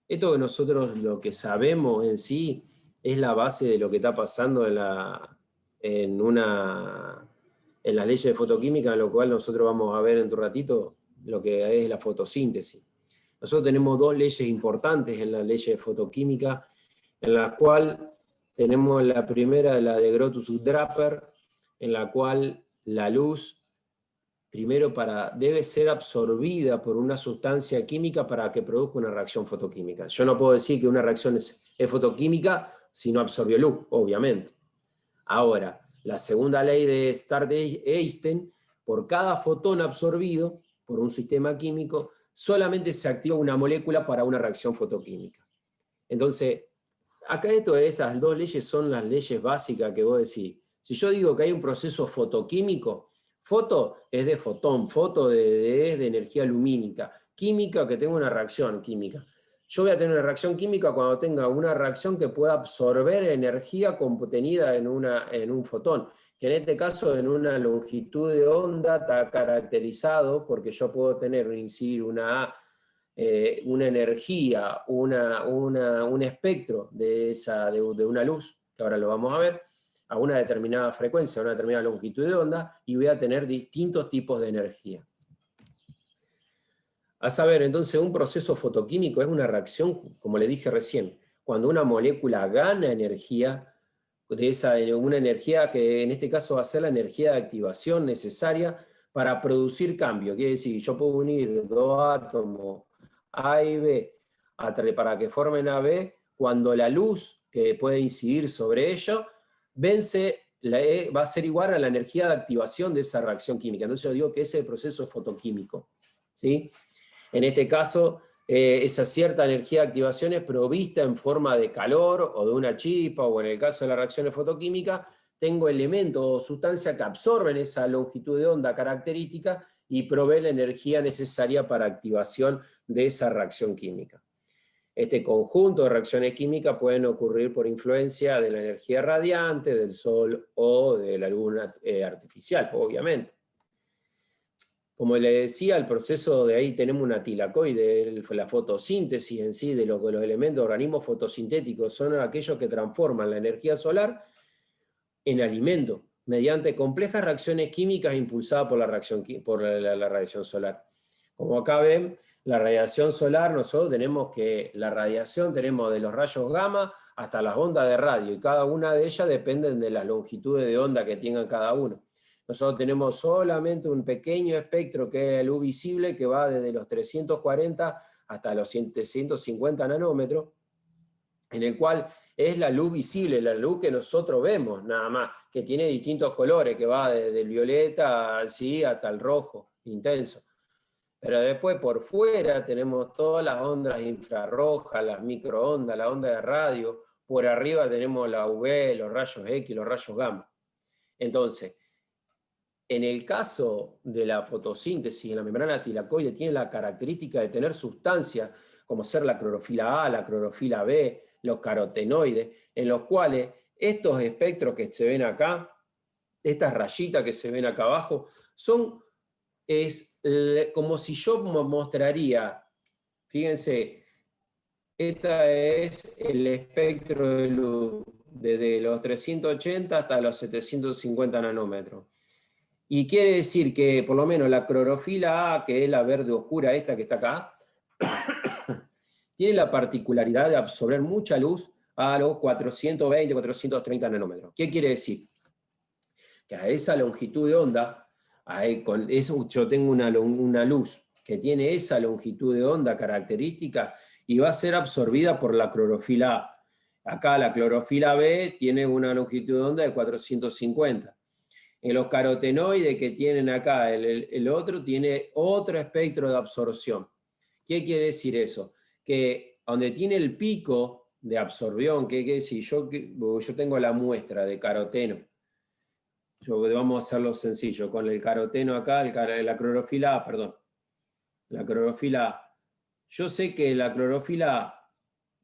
Esto que nosotros lo que sabemos en sí es la base de lo que está pasando en las leyes de fotoquímica, en lo cual nosotros vamos a ver en un ratito lo que es la fotosíntesis. Nosotros tenemos dos leyes importantes en la ley de fotoquímica, en la cual tenemos la primera, la de Grotius-Draper, en la cual la luz primero debe ser absorbida por una sustancia química para que produzca una reacción fotoquímica. Yo no puedo decir que una reacción es fotoquímica si no absorbió luz, obviamente. Ahora, la segunda ley de Stark-Einstein, por cada fotón absorbido por un sistema químico, solamente se activa una molécula para una reacción fotoquímica. Entonces, acá esas dos leyes son las leyes básicas que vos decís. Si yo digo que hay un proceso fotoquímico, foto es de fotón, foto de energía lumínica, química que tenga una reacción química. Yo voy a tener una reacción química cuando tenga una reacción que pueda absorber energía contenida en un fotón, que en este caso en una longitud de onda está caracterizado porque yo puedo incidir una energía, un espectro de una luz, que ahora lo vamos a ver, a una determinada frecuencia, a una determinada longitud de onda, y voy a tener distintos tipos de energía. A saber, entonces, un proceso fotoquímico es una reacción, como le dije recién, cuando una molécula gana energía, una energía que en este caso va a ser la energía de activación necesaria para producir cambio. Quiere decir, yo puedo unir dos átomos A y B para que formen AB, cuando la luz que puede incidir sobre ello va a ser igual a la energía de activación de esa reacción química. Entonces yo digo que ese es el proceso fotoquímico, ¿sí? En este caso, esa cierta energía de activación es provista en forma de calor o de una chispa, o en el caso de las reacciones fotoquímicas, tengo elementos o sustancias que absorben esa longitud de onda característica y proveen la energía necesaria para activación de esa reacción química. Este conjunto de reacciones químicas pueden ocurrir por influencia de la energía radiante, del sol o de la luna artificial, obviamente. Como le decía, el proceso de ahí tenemos una tilacoide, la fotosíntesis en sí, de los elementos, organismos fotosintéticos, son aquellos que transforman la energía solar en alimento, mediante complejas reacciones químicas impulsadas por la radiación solar. Como acá ven, la radiación solar, nosotros tenemos de los rayos gamma hasta las ondas de radio, y cada una de ellas dependen de las longitudes de onda que tengan cada uno. Nosotros tenemos solamente un pequeño espectro que es el luz visible, que va desde los 340 hasta los 750 nanómetros, en el cual es la luz visible, la luz que nosotros vemos, nada más, que tiene distintos colores, que va desde el violeta hasta el rojo intenso. Pero después por fuera tenemos todas las ondas infrarrojas, las microondas, la onda de radio, por arriba tenemos la UV, los rayos X, los rayos gamma. Entonces, en el caso de la fotosíntesis, en la membrana tilacoide tiene la característica de tener sustancias como ser la clorofila A, la clorofila B, los carotenoides, en los cuales estos espectros que se ven acá, estas rayitas que se ven acá abajo, como si yo mostraría, fíjense, este es el espectro de luz, desde los 380 hasta los 750 nanómetros. Y quiere decir que por lo menos la clorofila A, que es la verde oscura esta que está acá, tiene la particularidad de absorber mucha luz a los 420, 430 nanómetros. ¿Qué quiere decir? Que a esa longitud de onda, con eso yo tengo una luz que tiene esa longitud de onda característica y va a ser absorbida por la clorofila A. Acá la clorofila B tiene una longitud de onda de 450. En los carotenoides que tienen acá, el otro tiene otro espectro de absorción. ¿Qué quiere decir eso? Que donde tiene el pico de absorción, que si yo tengo la muestra de caroteno, vamos a hacerlo sencillo, con el caroteno acá, la clorofila A, perdón, la clorofila A. Yo sé que la clorofila A,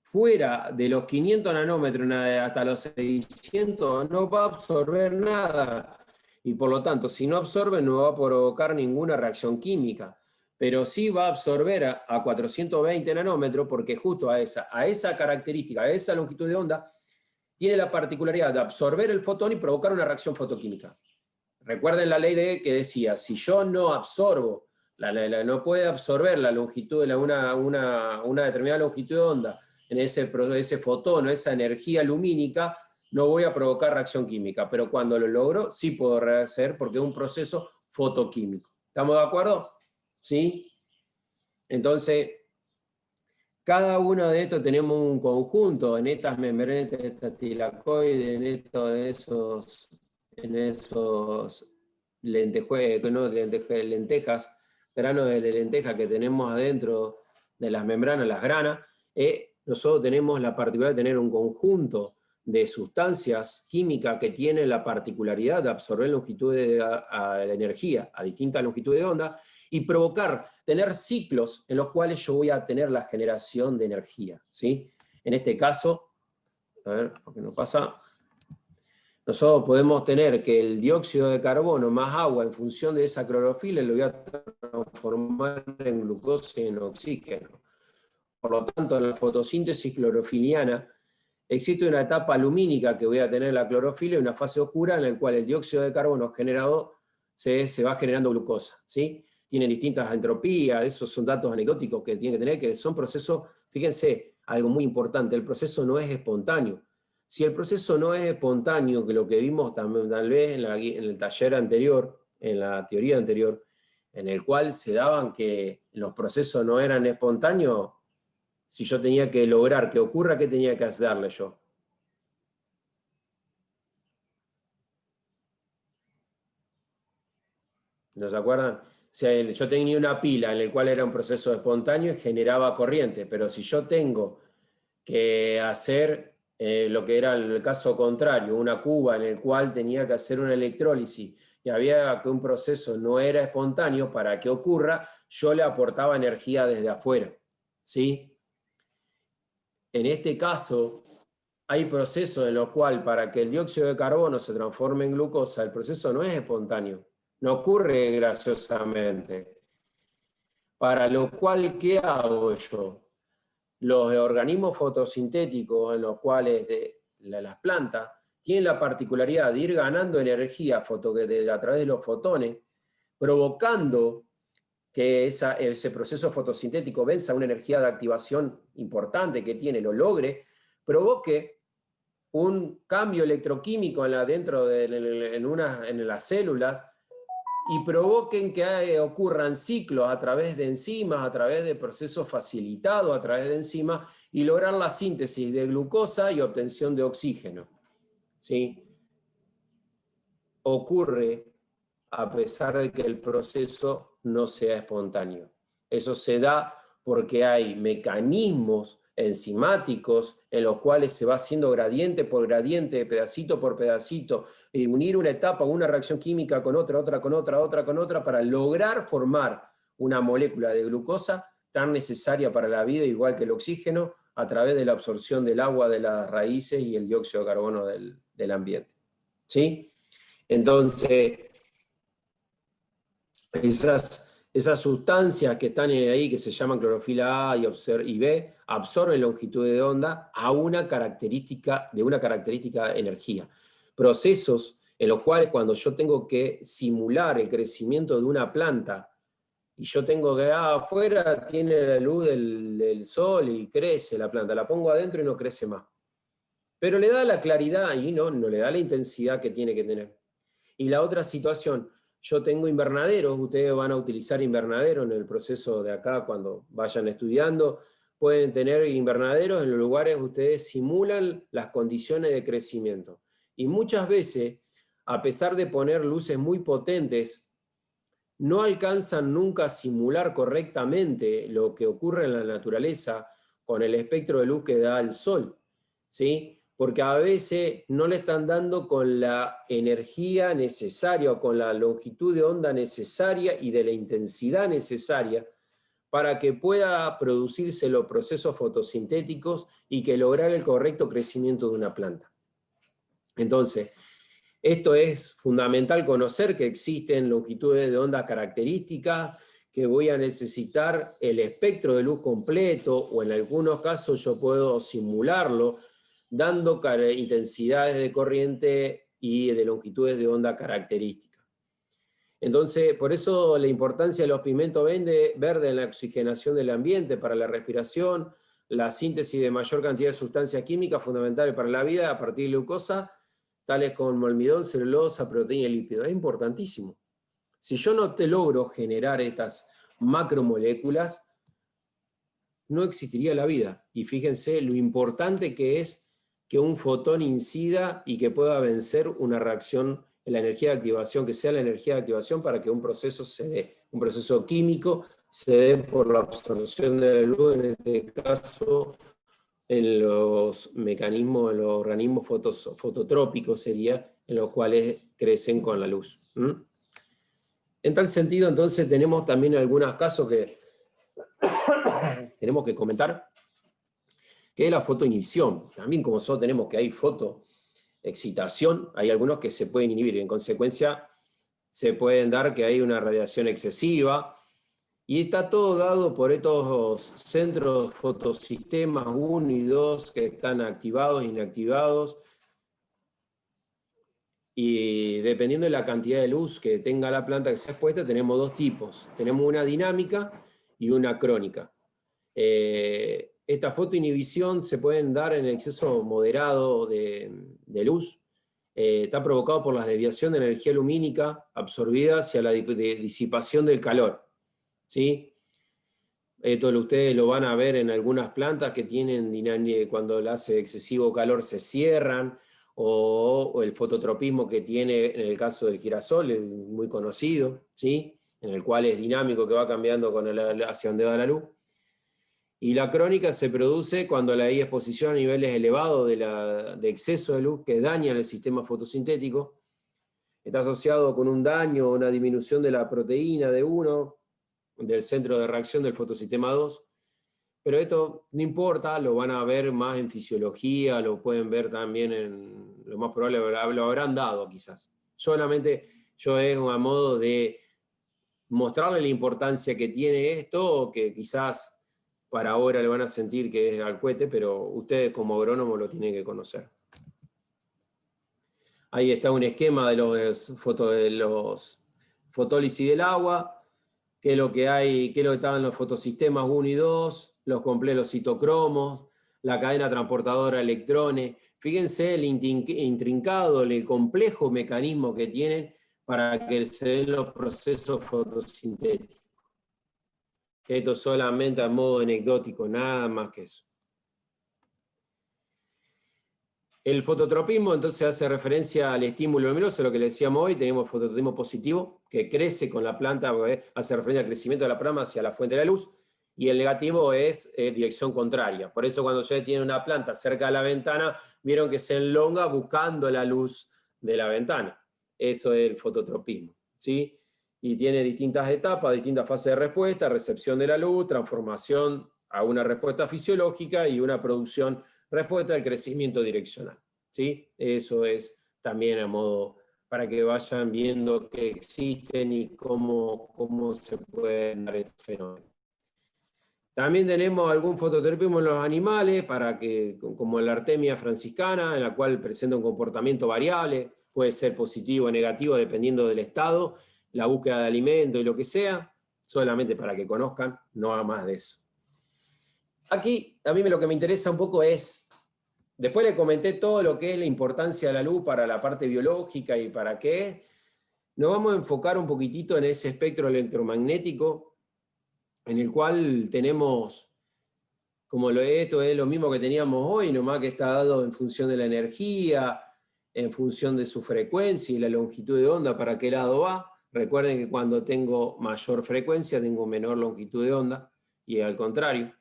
fuera de los 500 nanómetros hasta los 600, no va a absorber nada. Y por lo tanto, si no absorbe, no va a provocar ninguna reacción química. Pero sí va a absorber a 420 nanómetros, porque justo a esa característica, a esa longitud de onda, tiene la particularidad de absorber el fotón y provocar una reacción fotoquímica. Recuerden la ley que decía, si yo no absorbo, no puede absorber la longitud de una determinada longitud de onda en ese fotón o esa energía lumínica, no voy a provocar reacción química, pero cuando lo logro, sí puedo hacer porque es un proceso fotoquímico. ¿Estamos de acuerdo? ¿Sí? Entonces, cada uno de estos tenemos un conjunto en estas membranas, en estas tilacoides, en esos lentejas, granos de lenteja que tenemos adentro de las membranas, las granas. Nosotros tenemos la particularidad de tener un conjunto de sustancias químicas que tienen la particularidad de absorber longitudes de energía a distintas longitudes de onda y tener ciclos en los cuales yo voy a tener la generación de energía, ¿sí? En este caso, a ver, ¿por qué no pasa? Nosotros podemos tener que el dióxido de carbono más agua en función de esa clorofila lo voy a transformar en glucosa y en oxígeno. Por lo tanto, en la fotosíntesis clorofiliana existe una etapa lumínica que voy a tener la clorofila y una fase oscura en la cual el dióxido de carbono generado se va generando glucosa, ¿sí? Tienen distintas entropías, esos son datos anecdóticos que tienen que tener, que son procesos, fíjense, algo muy importante, el proceso no es espontáneo. Si el proceso no es espontáneo, que lo que vimos también, tal vez en el taller anterior, en la teoría anterior, en el cual se daban que los procesos no eran espontáneos, si yo tenía que lograr que ocurra, ¿qué tenía que darle yo? ¿No se acuerdan? O sea, yo tenía una pila en la cual era un proceso espontáneo y generaba corriente, pero si yo tengo que hacer lo que era el caso contrario, una cuba en el cual tenía que hacer una electrólisis y había que un proceso no era espontáneo, para que ocurra, yo le aportaba energía desde afuera, ¿sí? En este caso, hay procesos en los cuales para que el dióxido de carbono se transforme en glucosa, el proceso no es espontáneo, no ocurre graciosamente. Para lo cual, ¿qué hago yo? Los organismos fotosintéticos en los cuales las plantas tienen la particularidad de ir ganando energía a través de los fotones, provocando que ese proceso fotosintético venza una energía de activación importante que tiene, lo logre, provoque un cambio electroquímico en las células y provoquen que ocurran ciclos a través de enzimas, a través de procesos facilitados a través de enzimas, y lograr la síntesis de glucosa y obtención de oxígeno. ¿Sí? Ocurre a pesar de que el proceso no sea espontáneo. Eso se da porque hay mecanismos enzimáticos en los cuales se va haciendo gradiente por gradiente, pedacito por pedacito, y unir una etapa, una reacción química con otra, otra con otra, otra con otra, para lograr formar una molécula de glucosa tan necesaria para la vida, igual que el oxígeno, a través de la absorción del agua de las raíces y el dióxido de carbono del ambiente. ¿Sí? Entonces, esas sustancias que están ahí, que se llaman clorofila A y B, absorben longitud de onda de una característica energía. Procesos en los cuales cuando yo tengo que simular el crecimiento de una planta, y yo tengo que afuera tiene la luz del sol y crece la planta, la pongo adentro y no crece más. Pero le da la claridad y no le da la intensidad que tiene que tener. Y la otra situación, yo tengo invernaderos, ustedes van a utilizar invernadero en el proceso de acá cuando vayan estudiando, pueden tener invernaderos en los lugares que ustedes simulan las condiciones de crecimiento. Y muchas veces, a pesar de poner luces muy potentes, no alcanzan nunca a simular correctamente lo que ocurre en la naturaleza con el espectro de luz que da el sol, ¿sí? Porque a veces no le están dando con la energía necesaria o con la longitud de onda necesaria y de la intensidad necesaria para que pueda producirse los procesos fotosintéticos y que lograr el correcto crecimiento de una planta. Entonces, esto es fundamental conocer que existen longitudes de onda características, que voy a necesitar el espectro de luz completo, o en algunos casos yo puedo simularlo, dando intensidades de corriente y de longitudes de onda características. Entonces, por eso la importancia de los pigmentos verdes en la oxigenación del ambiente, para la respiración, la síntesis de mayor cantidad de sustancias químicas fundamentales para la vida a partir de glucosa, tales como almidón, celulosa, proteína y lípido. Es importantísimo. Si yo no te logro generar estas macromoléculas, no existiría la vida. Y fíjense lo importante que es que un fotón incida y que pueda vencer una reacción en la energía de activación, que sea la energía de activación para que un proceso se dé, un proceso químico se dé por la absorción de la luz, en este caso en los mecanismos, en los organismos fototrópicos sería, en los cuales crecen con la luz. En tal sentido, entonces, tenemos también algunos casos que tenemos que comentar, que es la fotoinhibición. También como nosotros tenemos que hay fotoexcitación, hay algunos que se pueden inhibir, y en consecuencia se pueden dar que hay una radiación excesiva, y está todo dado por estos centros fotosistemas 1 y 2 que están activados e inactivados, y dependiendo de la cantidad de luz que tenga la planta que sea expuesta, tenemos dos tipos. Tenemos una dinámica y una crónica. Esta fotoinhibición se pueden dar en exceso moderado de luz. Está provocado por la desviación de energía lumínica absorbida hacia la disipación del calor. ¿Sí? Esto ustedes lo van a ver en algunas plantas que tienen, cuando le hace excesivo calor se cierran, o el fototropismo que tiene en el caso del girasol, es muy conocido, ¿sí? En el cual es dinámico, que va cambiando hacia donde va la luz. Y la crónica se produce cuando hay exposición a niveles elevados de exceso de luz que dañan el sistema fotosintético. Está asociado con un daño o una disminución de la proteína de 1, del centro de reacción del fotosistema 2, pero esto no importa, lo van a ver más en fisiología, lo pueden ver también en, lo más probable lo habrán dado quizás. Solamente yo es a modo de mostrarle la importancia que tiene esto, que quizás para ahora le van a sentir que es al cohete, pero ustedes como agrónomos lo tienen que conocer. Ahí está un esquema de los fotólisis del agua, qué es lo que hay, qué es lo que estaban en los fotosistemas 1 y 2, los complejos citocromos, la cadena transportadora de electrones. Fíjense el intrincado, el complejo mecanismo que tienen para que se den los procesos fotosintéticos. Esto solamente a modo anecdótico, nada más que eso. El fototropismo entonces hace referencia al estímulo luminoso, lo que le decíamos hoy. Tenemos fototropismo positivo, que crece con la planta, hace referencia al crecimiento de la planta hacia la fuente de la luz, y el negativo es dirección contraria. Por eso cuando ustedes tienen una planta cerca de la ventana, vieron que se enlonga buscando la luz de la ventana. Eso es el fototropismo, ¿sí? Y tiene distintas etapas, distintas fases de respuesta: recepción de la luz, transformación a una respuesta fisiológica y una producción respuesta al crecimiento direccional. ¿Sí? Eso es también a modo para que vayan viendo que existen y cómo se pueden dar estos fenómenos. También tenemos algún fototropismo en los animales, como la artemia franciscana, en la cual presenta un comportamiento variable, puede ser positivo o negativo dependiendo del estado, la búsqueda de alimento y lo que sea, solamente para que conozcan, no a más de eso. Aquí a mí lo que me interesa un poco es, después le comenté todo lo que es la importancia de la luz para la parte biológica y para qué, nos vamos a enfocar un poquitito en ese espectro electromagnético, en el cual tenemos, esto es lo mismo que teníamos hoy, nomás que está dado en función de la energía, en función de su frecuencia y la longitud de onda, para qué lado va. Recuerden que cuando tengo mayor frecuencia, tengo menor longitud de onda, y al contrario.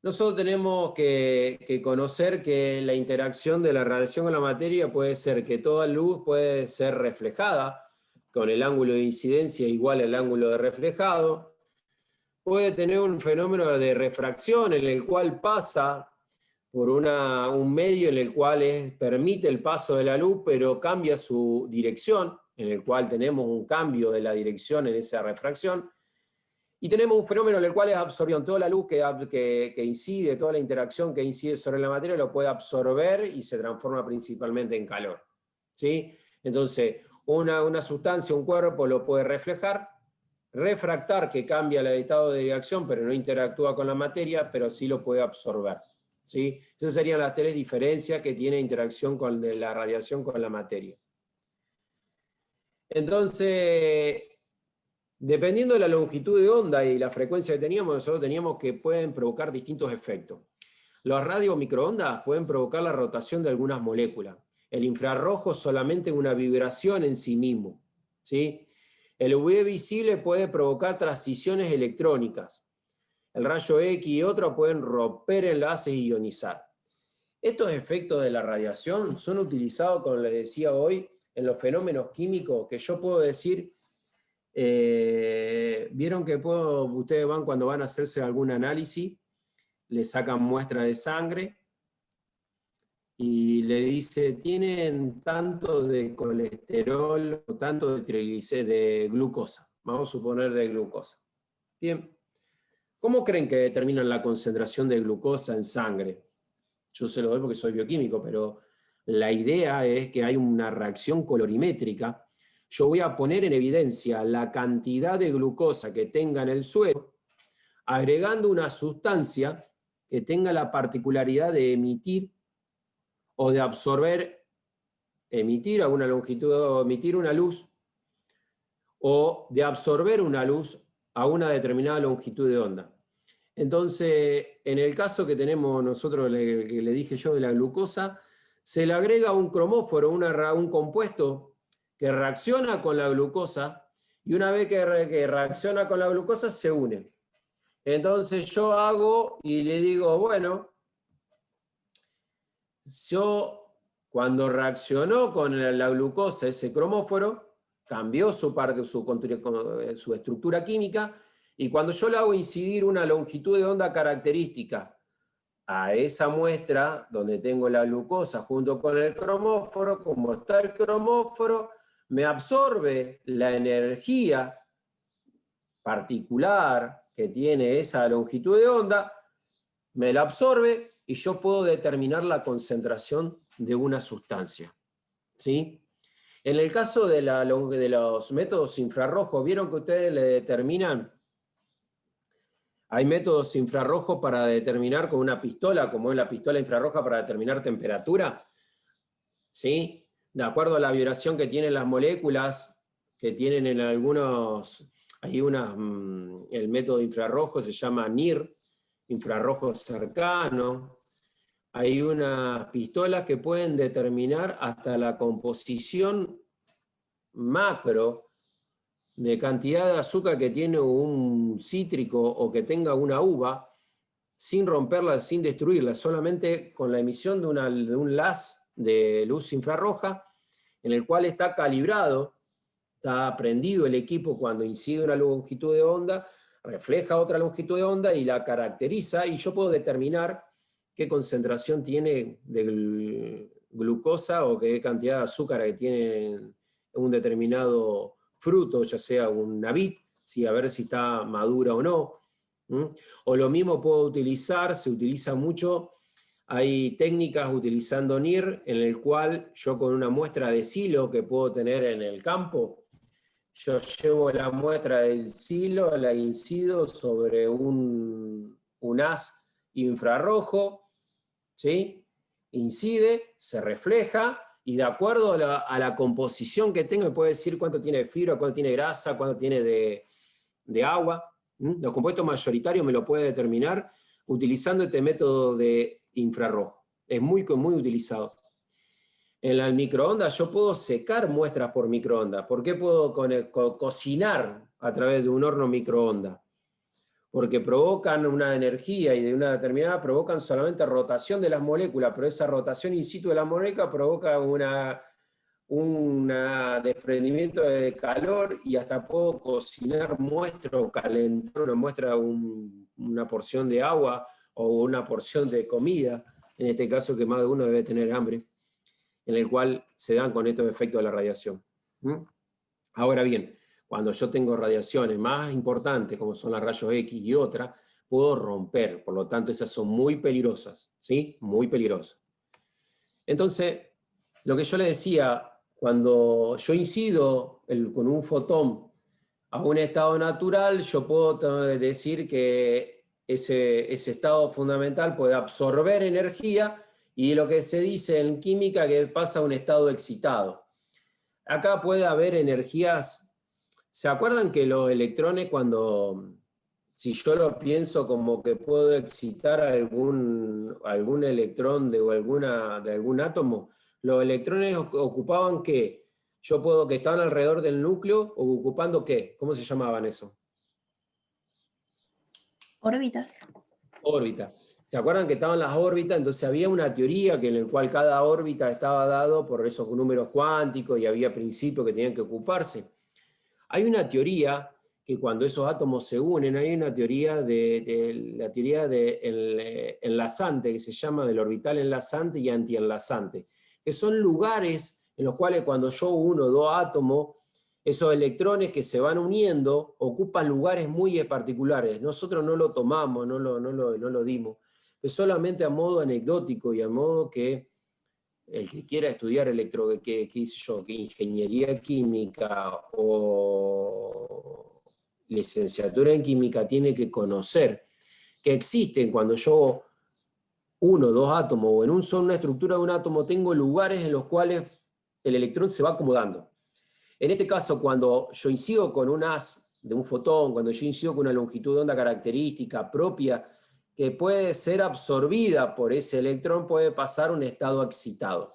Nosotros tenemos que conocer que la interacción de la radiación con la materia puede ser que toda luz puede ser reflejada, con el ángulo de incidencia igual al ángulo de reflejado, puede tener un fenómeno de refracción en el cual pasa por un medio en el cual permite el paso de la luz, pero cambia su dirección, en el cual tenemos un cambio de la dirección en esa refracción, y tenemos un fenómeno en el cual es absorción. Toda la luz que incide, toda la interacción que incide sobre la materia lo puede absorber y se transforma principalmente en calor. ¿Sí? Entonces, una sustancia, un cuerpo lo puede reflejar, refractar, que cambia el estado de dirección, pero no interactúa con la materia, pero sí lo puede absorber. ¿Sí? Esas serían las tres diferencias que tiene interacción de la radiación con la materia. Entonces, dependiendo de la longitud de onda y la frecuencia que teníamos, nosotros teníamos que pueden provocar distintos efectos. Los radiomicroondas pueden provocar la rotación de algunas moléculas. El infrarrojo solamente una vibración en sí mismo. ¿Sí? El UV visible puede provocar transiciones electrónicas. El rayo X y otros pueden romper enlaces y ionizar. Estos efectos de la radiación son utilizados, como les decía hoy, en los fenómenos químicos, que yo puedo decir, vieron que ustedes cuando van a hacerse algún análisis, le sacan muestra de sangre y le dice, tienen tanto de colesterol o tanto de triglicéridos, de glucosa, vamos a suponer de glucosa. Bien, ¿cómo creen que determinan la concentración de glucosa en sangre? Yo se lo doy porque soy bioquímico, pero la idea es que hay una reacción colorimétrica. Yo voy a poner en evidencia la cantidad de glucosa que tenga en el suero, agregando una sustancia que tenga la particularidad de emitir o de absorber, emitir a una longitud, o emitir una luz, o de absorber una luz a una determinada longitud de onda. Entonces, en el caso que tenemos nosotros, que le dije yo de la glucosa, se le agrega un cromóforo, un compuesto que reacciona con la glucosa, y una vez que reacciona con la glucosa se une. Entonces yo hago y le digo, bueno, cuando reaccionó con la glucosa, ese cromóforo, cambió su estructura química, y cuando yo le hago incidir una longitud de onda característica a esa muestra, donde tengo la glucosa junto con el cromóforo, como está el cromóforo, me absorbe la energía particular que tiene esa longitud de onda, me la absorbe y yo puedo determinar la concentración de una sustancia. ¿Sí? En el caso de los métodos infrarrojos, ¿vieron que ustedes le determinan? Hay métodos infrarrojos para determinar con una pistola, como es la pistola infrarroja para determinar temperatura. ¿Sí? De acuerdo a la vibración que tienen las moléculas, que tienen en algunos, el método infrarrojo se llama NIR, infrarrojo cercano. Hay unas pistolas que pueden determinar hasta la composición macro de cantidad de azúcar que tiene un cítrico o que tenga una uva, sin romperla, sin destruirla, solamente con la emisión de un haz de luz infrarroja, en el cual está calibrado, está prendido el equipo cuando incide una longitud de onda, refleja otra longitud de onda y la caracteriza, y yo puedo determinar qué concentración tiene de glucosa o qué cantidad de azúcar que tiene un determinado fruto, ya sea una vid, a ver si está madura o no. O lo mismo puedo utilizar, se utiliza mucho, hay técnicas utilizando NIR, en el cual yo con una muestra de silo que puedo tener en el campo, yo llevo la muestra del silo, la incido sobre un haz infrarrojo, ¿sí? Incide, se refleja, y de acuerdo a la composición que tenga, me puede decir cuánto tiene de fibra, cuánto tiene de grasa, cuánto tiene de agua. Los compuestos mayoritarios me lo puede determinar utilizando este método de infrarrojo. Es muy utilizado. En las microondas yo puedo secar muestras por microondas. ¿Por qué puedo cocinar a través de un horno microondas? Porque provocan una energía, y de una determinada provocan solamente rotación de las moléculas, pero esa rotación in situ de la molécula provoca un desprendimiento de calor, y hasta puedo cocinar muestra o calentar una muestra, una porción de agua o una porción de comida, en este caso que más de uno debe tener hambre, en el cual se dan con estos efectos de la radiación. Ahora bien, cuando yo tengo radiaciones más importantes, como son las rayos X y otras, puedo romper, por lo tanto esas son muy peligrosas, ¿sí? Muy peligrosas. Entonces, lo que yo le decía, cuando yo incido con un fotón a un estado natural, yo puedo decir que ese estado fundamental puede absorber energía, y lo que se dice en química que pasa a un estado excitado. Acá puede haber energías. ¿Se acuerdan que los electrones, si yo lo pienso como que puedo excitar algún electrón de algún átomo, los electrones ocupaban ¿qué? Yo puedo que estaban alrededor del núcleo, o ocupando ¿qué? ¿Cómo se llamaban eso? Órbitas. Órbita. ¿Se acuerdan que estaban las órbitas? Entonces había una teoría en la cual cada órbita estaba dado por esos números cuánticos y había principios que tenían que ocuparse. Hay una teoría que cuando esos átomos se unen, hay una teoría la teoría del enlazante, que se llama del orbital enlazante y antienlazante, que son lugares en los cuales cuando yo uno dos átomos, esos electrones que se van uniendo ocupan lugares muy particulares. Nosotros no lo tomamos, no lo dimos, pero solamente a modo anecdótico y a modo que el que quiera estudiar que ingeniería química o licenciatura en química tiene que conocer que existen, cuando yo uno, dos átomos, o en una estructura de un átomo, tengo lugares en los cuales el electrón se va acomodando. En este caso, cuando yo incido con un haz de un fotón, cuando yo incido con una longitud de onda característica propia, que puede ser absorbida por ese electrón, puede pasar a un estado excitado.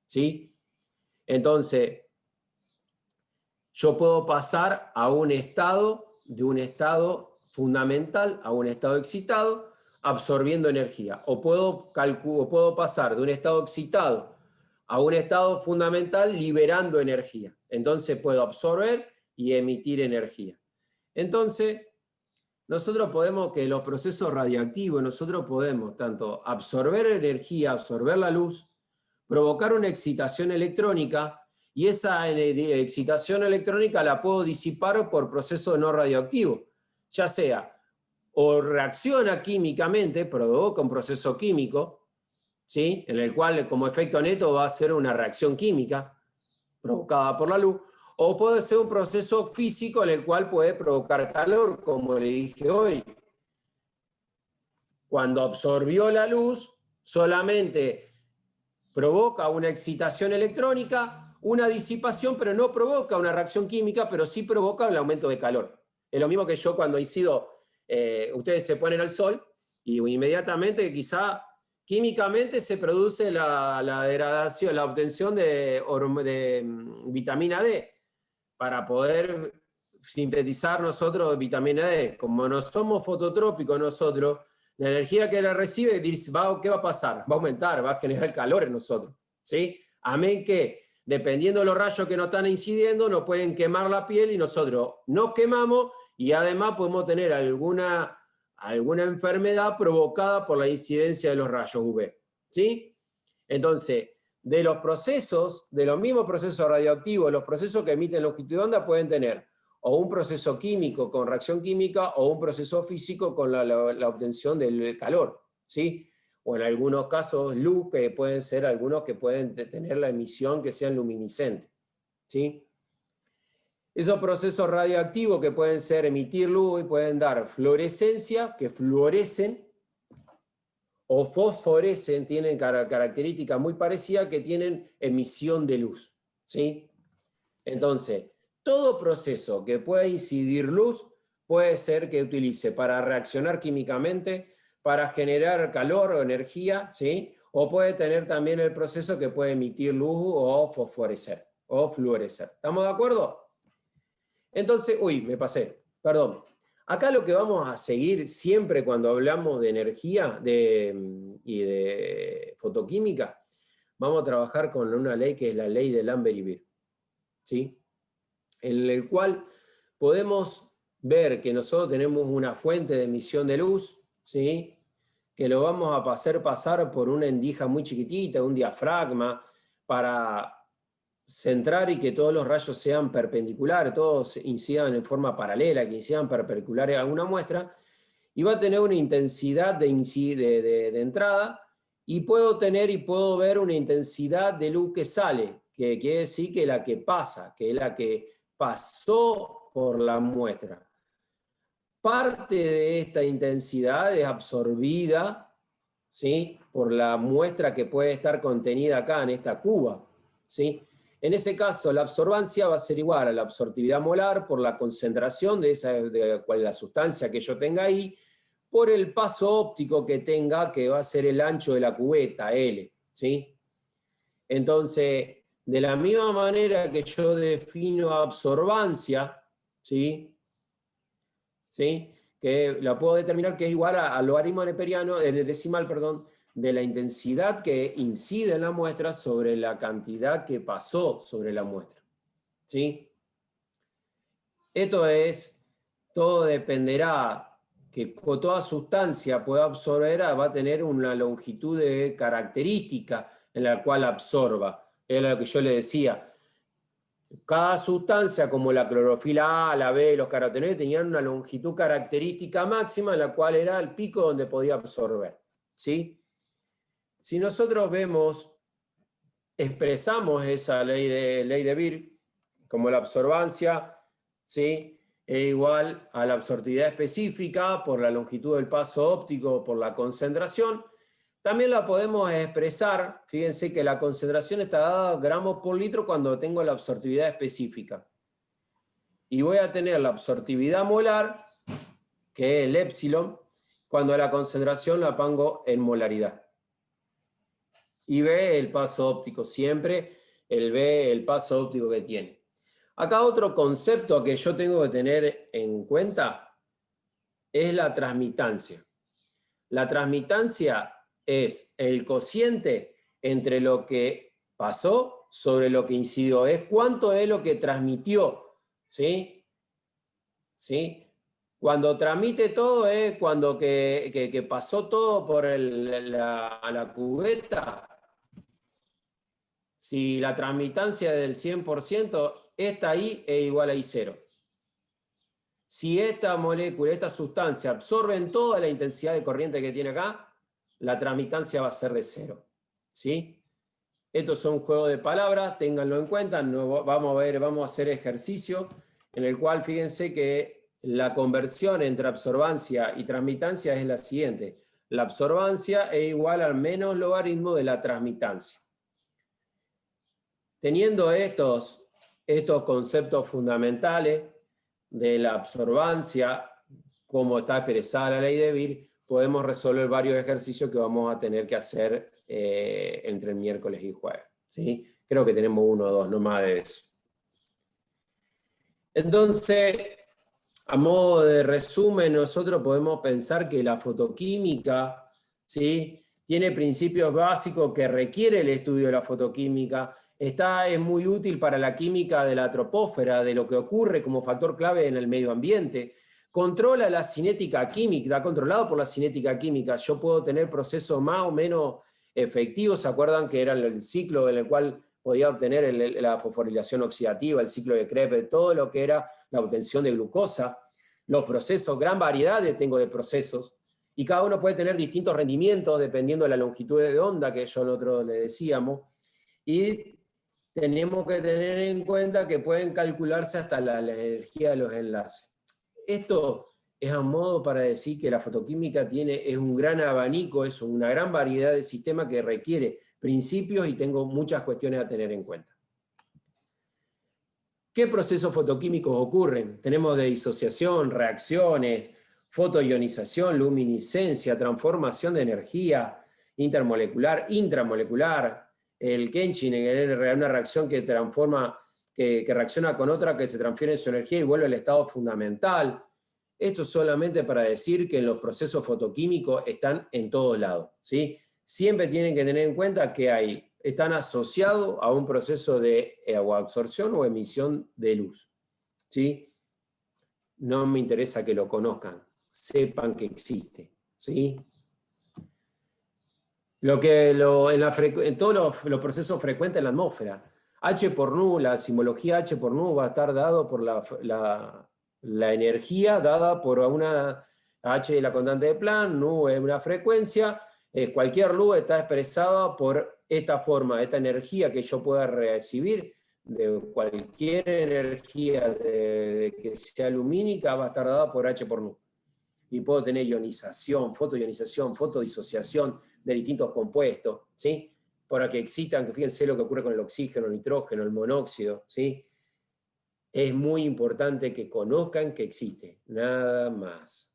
¿Sí? Entonces, yo puedo pasar a de un estado fundamental a un estado excitado, absorbiendo energía. O puedo pasar de un estado excitado a un estado fundamental, liberando energía. Entonces puedo absorber y emitir energía. Entonces, nosotros podemos, que los procesos radioactivos, nosotros podemos tanto absorber energía, absorber la luz, provocar una excitación electrónica, y esa excitación electrónica la puedo disipar por proceso no radioactivo, ya sea o reacciona químicamente, provoca un proceso químico, ¿sí? En el cual como efecto neto va a ser una reacción química provocada por la luz, o puede ser un proceso físico en el cual puede provocar calor, como le dije hoy. Cuando absorbió la luz, solamente provoca una excitación electrónica, una disipación, pero no provoca una reacción química, pero sí provoca el aumento de calor. Es lo mismo que yo cuando incido, ustedes se ponen al sol y inmediatamente quizá químicamente se produce la degradación, la obtención de vitamina D para poder sintetizar nosotros vitamina D. Como no somos fototrópicos nosotros, la energía que la recibe, ¿qué va a pasar? Va a aumentar, va a generar calor en nosotros, ¿sí? Amén que, dependiendo de los rayos que nos están incidiendo, nos pueden quemar la piel y nosotros nos quemamos Y además podemos tener alguna enfermedad provocada por la incidencia de los rayos UV. ¿Sí? Entonces, de los mismos procesos radioactivos, los procesos que emiten longitud de onda pueden tener o un proceso químico con reacción química o un proceso físico con la obtención del calor, ¿sí? O en algunos casos luz, que pueden ser algunos que pueden tener la emisión que sean luminiscentes, ¿sí? Esos procesos radioactivos que pueden ser emitir luz y pueden dar fluorescencia, que fluorescen, o fosforescen, tienen características muy parecidas que tienen emisión de luz, ¿sí? Entonces, todo proceso que pueda incidir luz puede ser que utilice para reaccionar químicamente, para generar calor o energía, ¿sí? O puede tener también el proceso que puede emitir luz o fosforecer, o fluorecer. ¿Estamos de acuerdo? Entonces, me pasé, perdón. Acá lo que vamos a seguir siempre cuando hablamos de energía y de fotoquímica, vamos a trabajar con una ley que es la ley de Lambert y Beer, ¿sí? En el cual podemos ver que nosotros tenemos una fuente de emisión de luz, ¿sí? Que lo vamos a hacer pasar por una endija muy chiquitita, un diafragma, para centrar y que todos los rayos sean perpendiculares, todos incidan en forma paralela, que incidan perpendiculares a una muestra, y va a tener una intensidad de entrada, y puedo ver una intensidad de luz que sale, que quiere decir que la que pasa, que es la que pasó por la muestra. Parte de esta intensidad es absorbida, ¿sí?, por la muestra que puede estar contenida acá en esta cuba, ¿sí? En ese caso, la absorbancia va a ser igual a la absortividad molar por la concentración de la sustancia que yo tenga ahí, por el paso óptico que tenga, que va a ser el ancho de la cubeta, L, ¿sí? Entonces, de la misma manera que yo defino absorbancia, ¿sí? ¿Sí? Que la puedo determinar que es igual al logaritmo decimal, de la intensidad que incide en la muestra sobre la cantidad que pasó sobre la muestra, ¿sí? Todo dependerá que toda sustancia pueda absorber, va a tener una longitud de característica en la cual absorba. Era lo que yo le decía. Cada sustancia, como la clorofila A, la B, los carotenoides, tenían una longitud característica máxima en la cual era el pico donde podía absorber, ¿sí? Si nosotros expresamos esa ley de Beer como la absorbancia, ¿sí?, es igual a la absortividad específica por la longitud del paso óptico por la concentración, también la podemos expresar, fíjense que la concentración está dada gramos por litro cuando tengo la absortividad específica. Y voy a tener la absortividad molar, que es el épsilon, cuando la concentración la pongo en molaridad. Y B, el paso óptico, siempre el B, el paso óptico que tiene. Acá otro concepto que yo tengo que tener en cuenta es la transmitancia. La transmitancia es el cociente entre lo que pasó sobre lo que incidió. Es cuánto es lo que transmitió, ¿sí? ¿Sí? Cuando transmite todo es cuando que pasó todo por la cubeta. Si la transmitancia es del 100%, esta I es igual a I0. Si esta molécula, esta sustancia absorben toda la intensidad de corriente que tiene acá, la transmitancia va a ser de 0. ¿Sí? Estos son juegos de palabras, ténganlo en cuenta. Vamos a hacer ejercicio en el cual fíjense que la conversión entre absorbancia y transmitancia es la siguiente. La absorbancia es igual al menos logaritmo de la transmitancia. Teniendo estos conceptos fundamentales de la absorbancia, como está expresada la ley de Beer, podemos resolver varios ejercicios que vamos a tener que hacer entre el miércoles y jueves, ¿sí? Creo que tenemos 1 o 2, no más de eso. Entonces, a modo de resumen, nosotros podemos pensar que la fotoquímica, ¿sí?, tiene principios básicos que requiere el estudio de la fotoquímica. Es muy útil para la química de la troposfera, de lo que ocurre como factor clave en el medio ambiente. controla la cinética química, está controlado por la cinética química. Yo puedo tener procesos más o menos efectivos. ¿Se acuerdan que era el ciclo en el cual podía obtener la fosforilación oxidativa, el ciclo de Krebs, todo lo que era la obtención de glucosa? Los procesos, gran variedad tengo de procesos, y cada uno puede tener distintos rendimientos dependiendo de la longitud de onda, que yo nosotros le decíamos, y tenemos que tener en cuenta que pueden calcularse hasta la energía de los enlaces. Esto es a modo para decir que la fotoquímica es un gran abanico, es una gran variedad de sistemas que requiere principios y tengo muchas cuestiones a tener en cuenta. ¿Qué procesos fotoquímicos ocurren? Tenemos de disociación, reacciones, fotoionización, luminiscencia, transformación de energía, intermolecular, intramolecular, el Kenshin, una reacción que reacciona con otra que se transfiere su energía y vuelve al estado fundamental. Esto solamente para decir que los procesos fotoquímicos están en todos lados, ¿sí? Siempre tienen que tener en cuenta que están asociados a un proceso de absorción o emisión de luz, ¿sí? No me interesa que lo conozcan, sepan que existe, ¿sí? En todos los procesos frecuentes en la atmósfera, H por nu, la simbología H por nu va a estar dado por la energía dada por una H es la constante de Planck, nu es una frecuencia, cualquier luz está expresada por esta forma, esta energía que yo pueda recibir de cualquier energía que sea lumínica va a estar dada por H por nu. Y puedo tener ionización, fotodisociación de distintos compuestos, ¿sí? Para que existan, que fíjense lo que ocurre con el oxígeno, el nitrógeno, el monóxido, ¿sí? Es muy importante que conozcan que existe, nada más.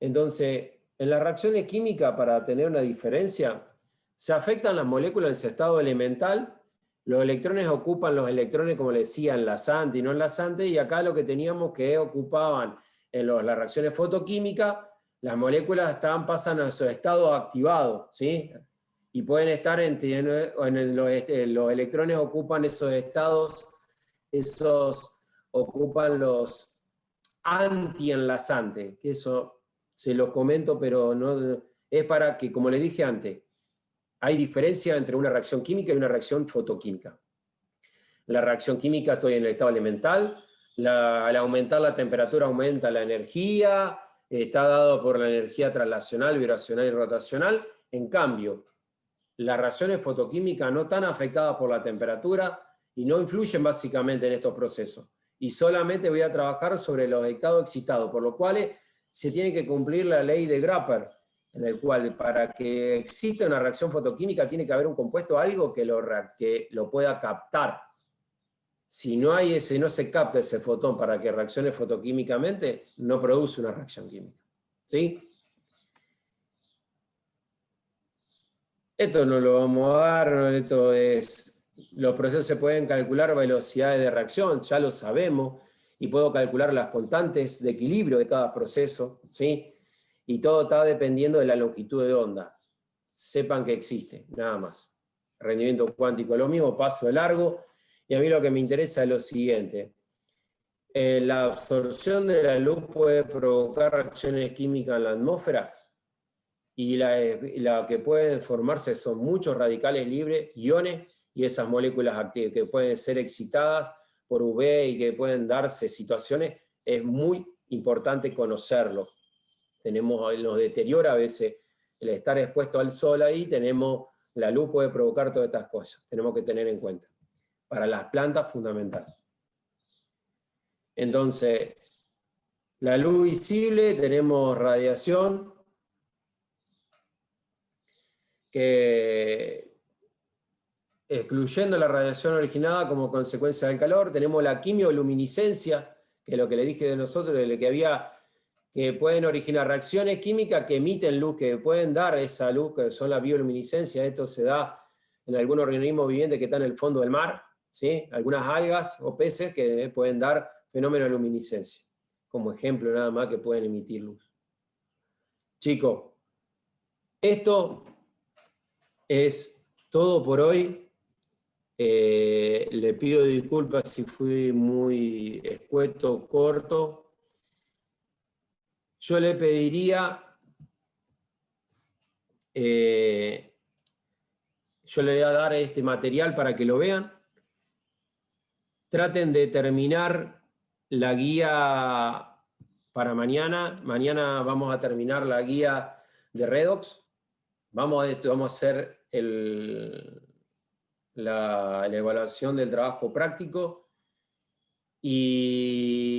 Entonces, en las reacciones químicas, para tener una diferencia, se afectan las moléculas en su estado elemental, los electrones ocupan los electrones, como les decía, enlazantes y no enlazantes, y acá lo que teníamos que ocupaban en las reacciones fotoquímicas, las moléculas pasan a su estado activado, ¿sí? Y pueden estar los electrones ocupan esos estados, ocupan los antienlazantes, que eso se los comento, pero no es para que, como les dije antes, hay diferencia entre una reacción química y una reacción fotoquímica. La reacción química estoy en el estado elemental, al aumentar la temperatura aumenta la energía, está dado por la energía traslacional, vibracional y rotacional. En cambio, las reacciones fotoquímicas no están afectadas por la temperatura y no influyen básicamente en estos procesos. Y solamente voy a trabajar sobre los estados excitados, por lo cual se tiene que cumplir la ley de Graper, en el cual para que exista una reacción fotoquímica tiene que haber un compuesto, algo que lo pueda captar. Si no se capta ese fotón para que reaccione fotoquímicamente, no produce una reacción química, ¿sí? Esto no lo vamos a dar, los procesos se pueden calcular velocidades de reacción, ya lo sabemos, y puedo calcular las constantes de equilibrio de cada proceso, ¿sí? Y todo está dependiendo de la longitud de onda. Sepan que existe, nada más. Rendimiento cuántico, lo mismo, paso de largo. Y a mí lo que me interesa es lo siguiente. La absorción de la luz puede provocar reacciones químicas en la atmósfera y la que pueden formarse son muchos radicales libres, iones, y esas moléculas activas que pueden ser excitadas por UV y que pueden darse situaciones. Es muy importante conocerlo. Nos deteriora a veces el estar expuesto al sol ahí, la luz puede provocar todas estas cosas. Tenemos que tener en cuenta. Para las plantas, fundamental. Entonces, la luz visible, tenemos radiación, que excluyendo la radiación originada como consecuencia del calor, tenemos la quimioluminiscencia, que es lo que le dije de nosotros, que pueden originar reacciones químicas que emiten luz, que pueden dar esa luz, que son la bioluminiscencia. Esto se da en algún organismo viviente que está en el fondo del mar, ¿sí? Algunas algas o peces que pueden dar fenómeno de luminiscencia, como ejemplo nada más que pueden emitir luz. Chicos, esto es todo por hoy. Le pido disculpas si fui muy escueto, corto. yo le pediría, yo le voy a dar este material para que lo vean. Traten de terminar la guía para mañana. Mañana vamos a terminar la guía de Redox. Vamos a hacer la evaluación del trabajo práctico. Y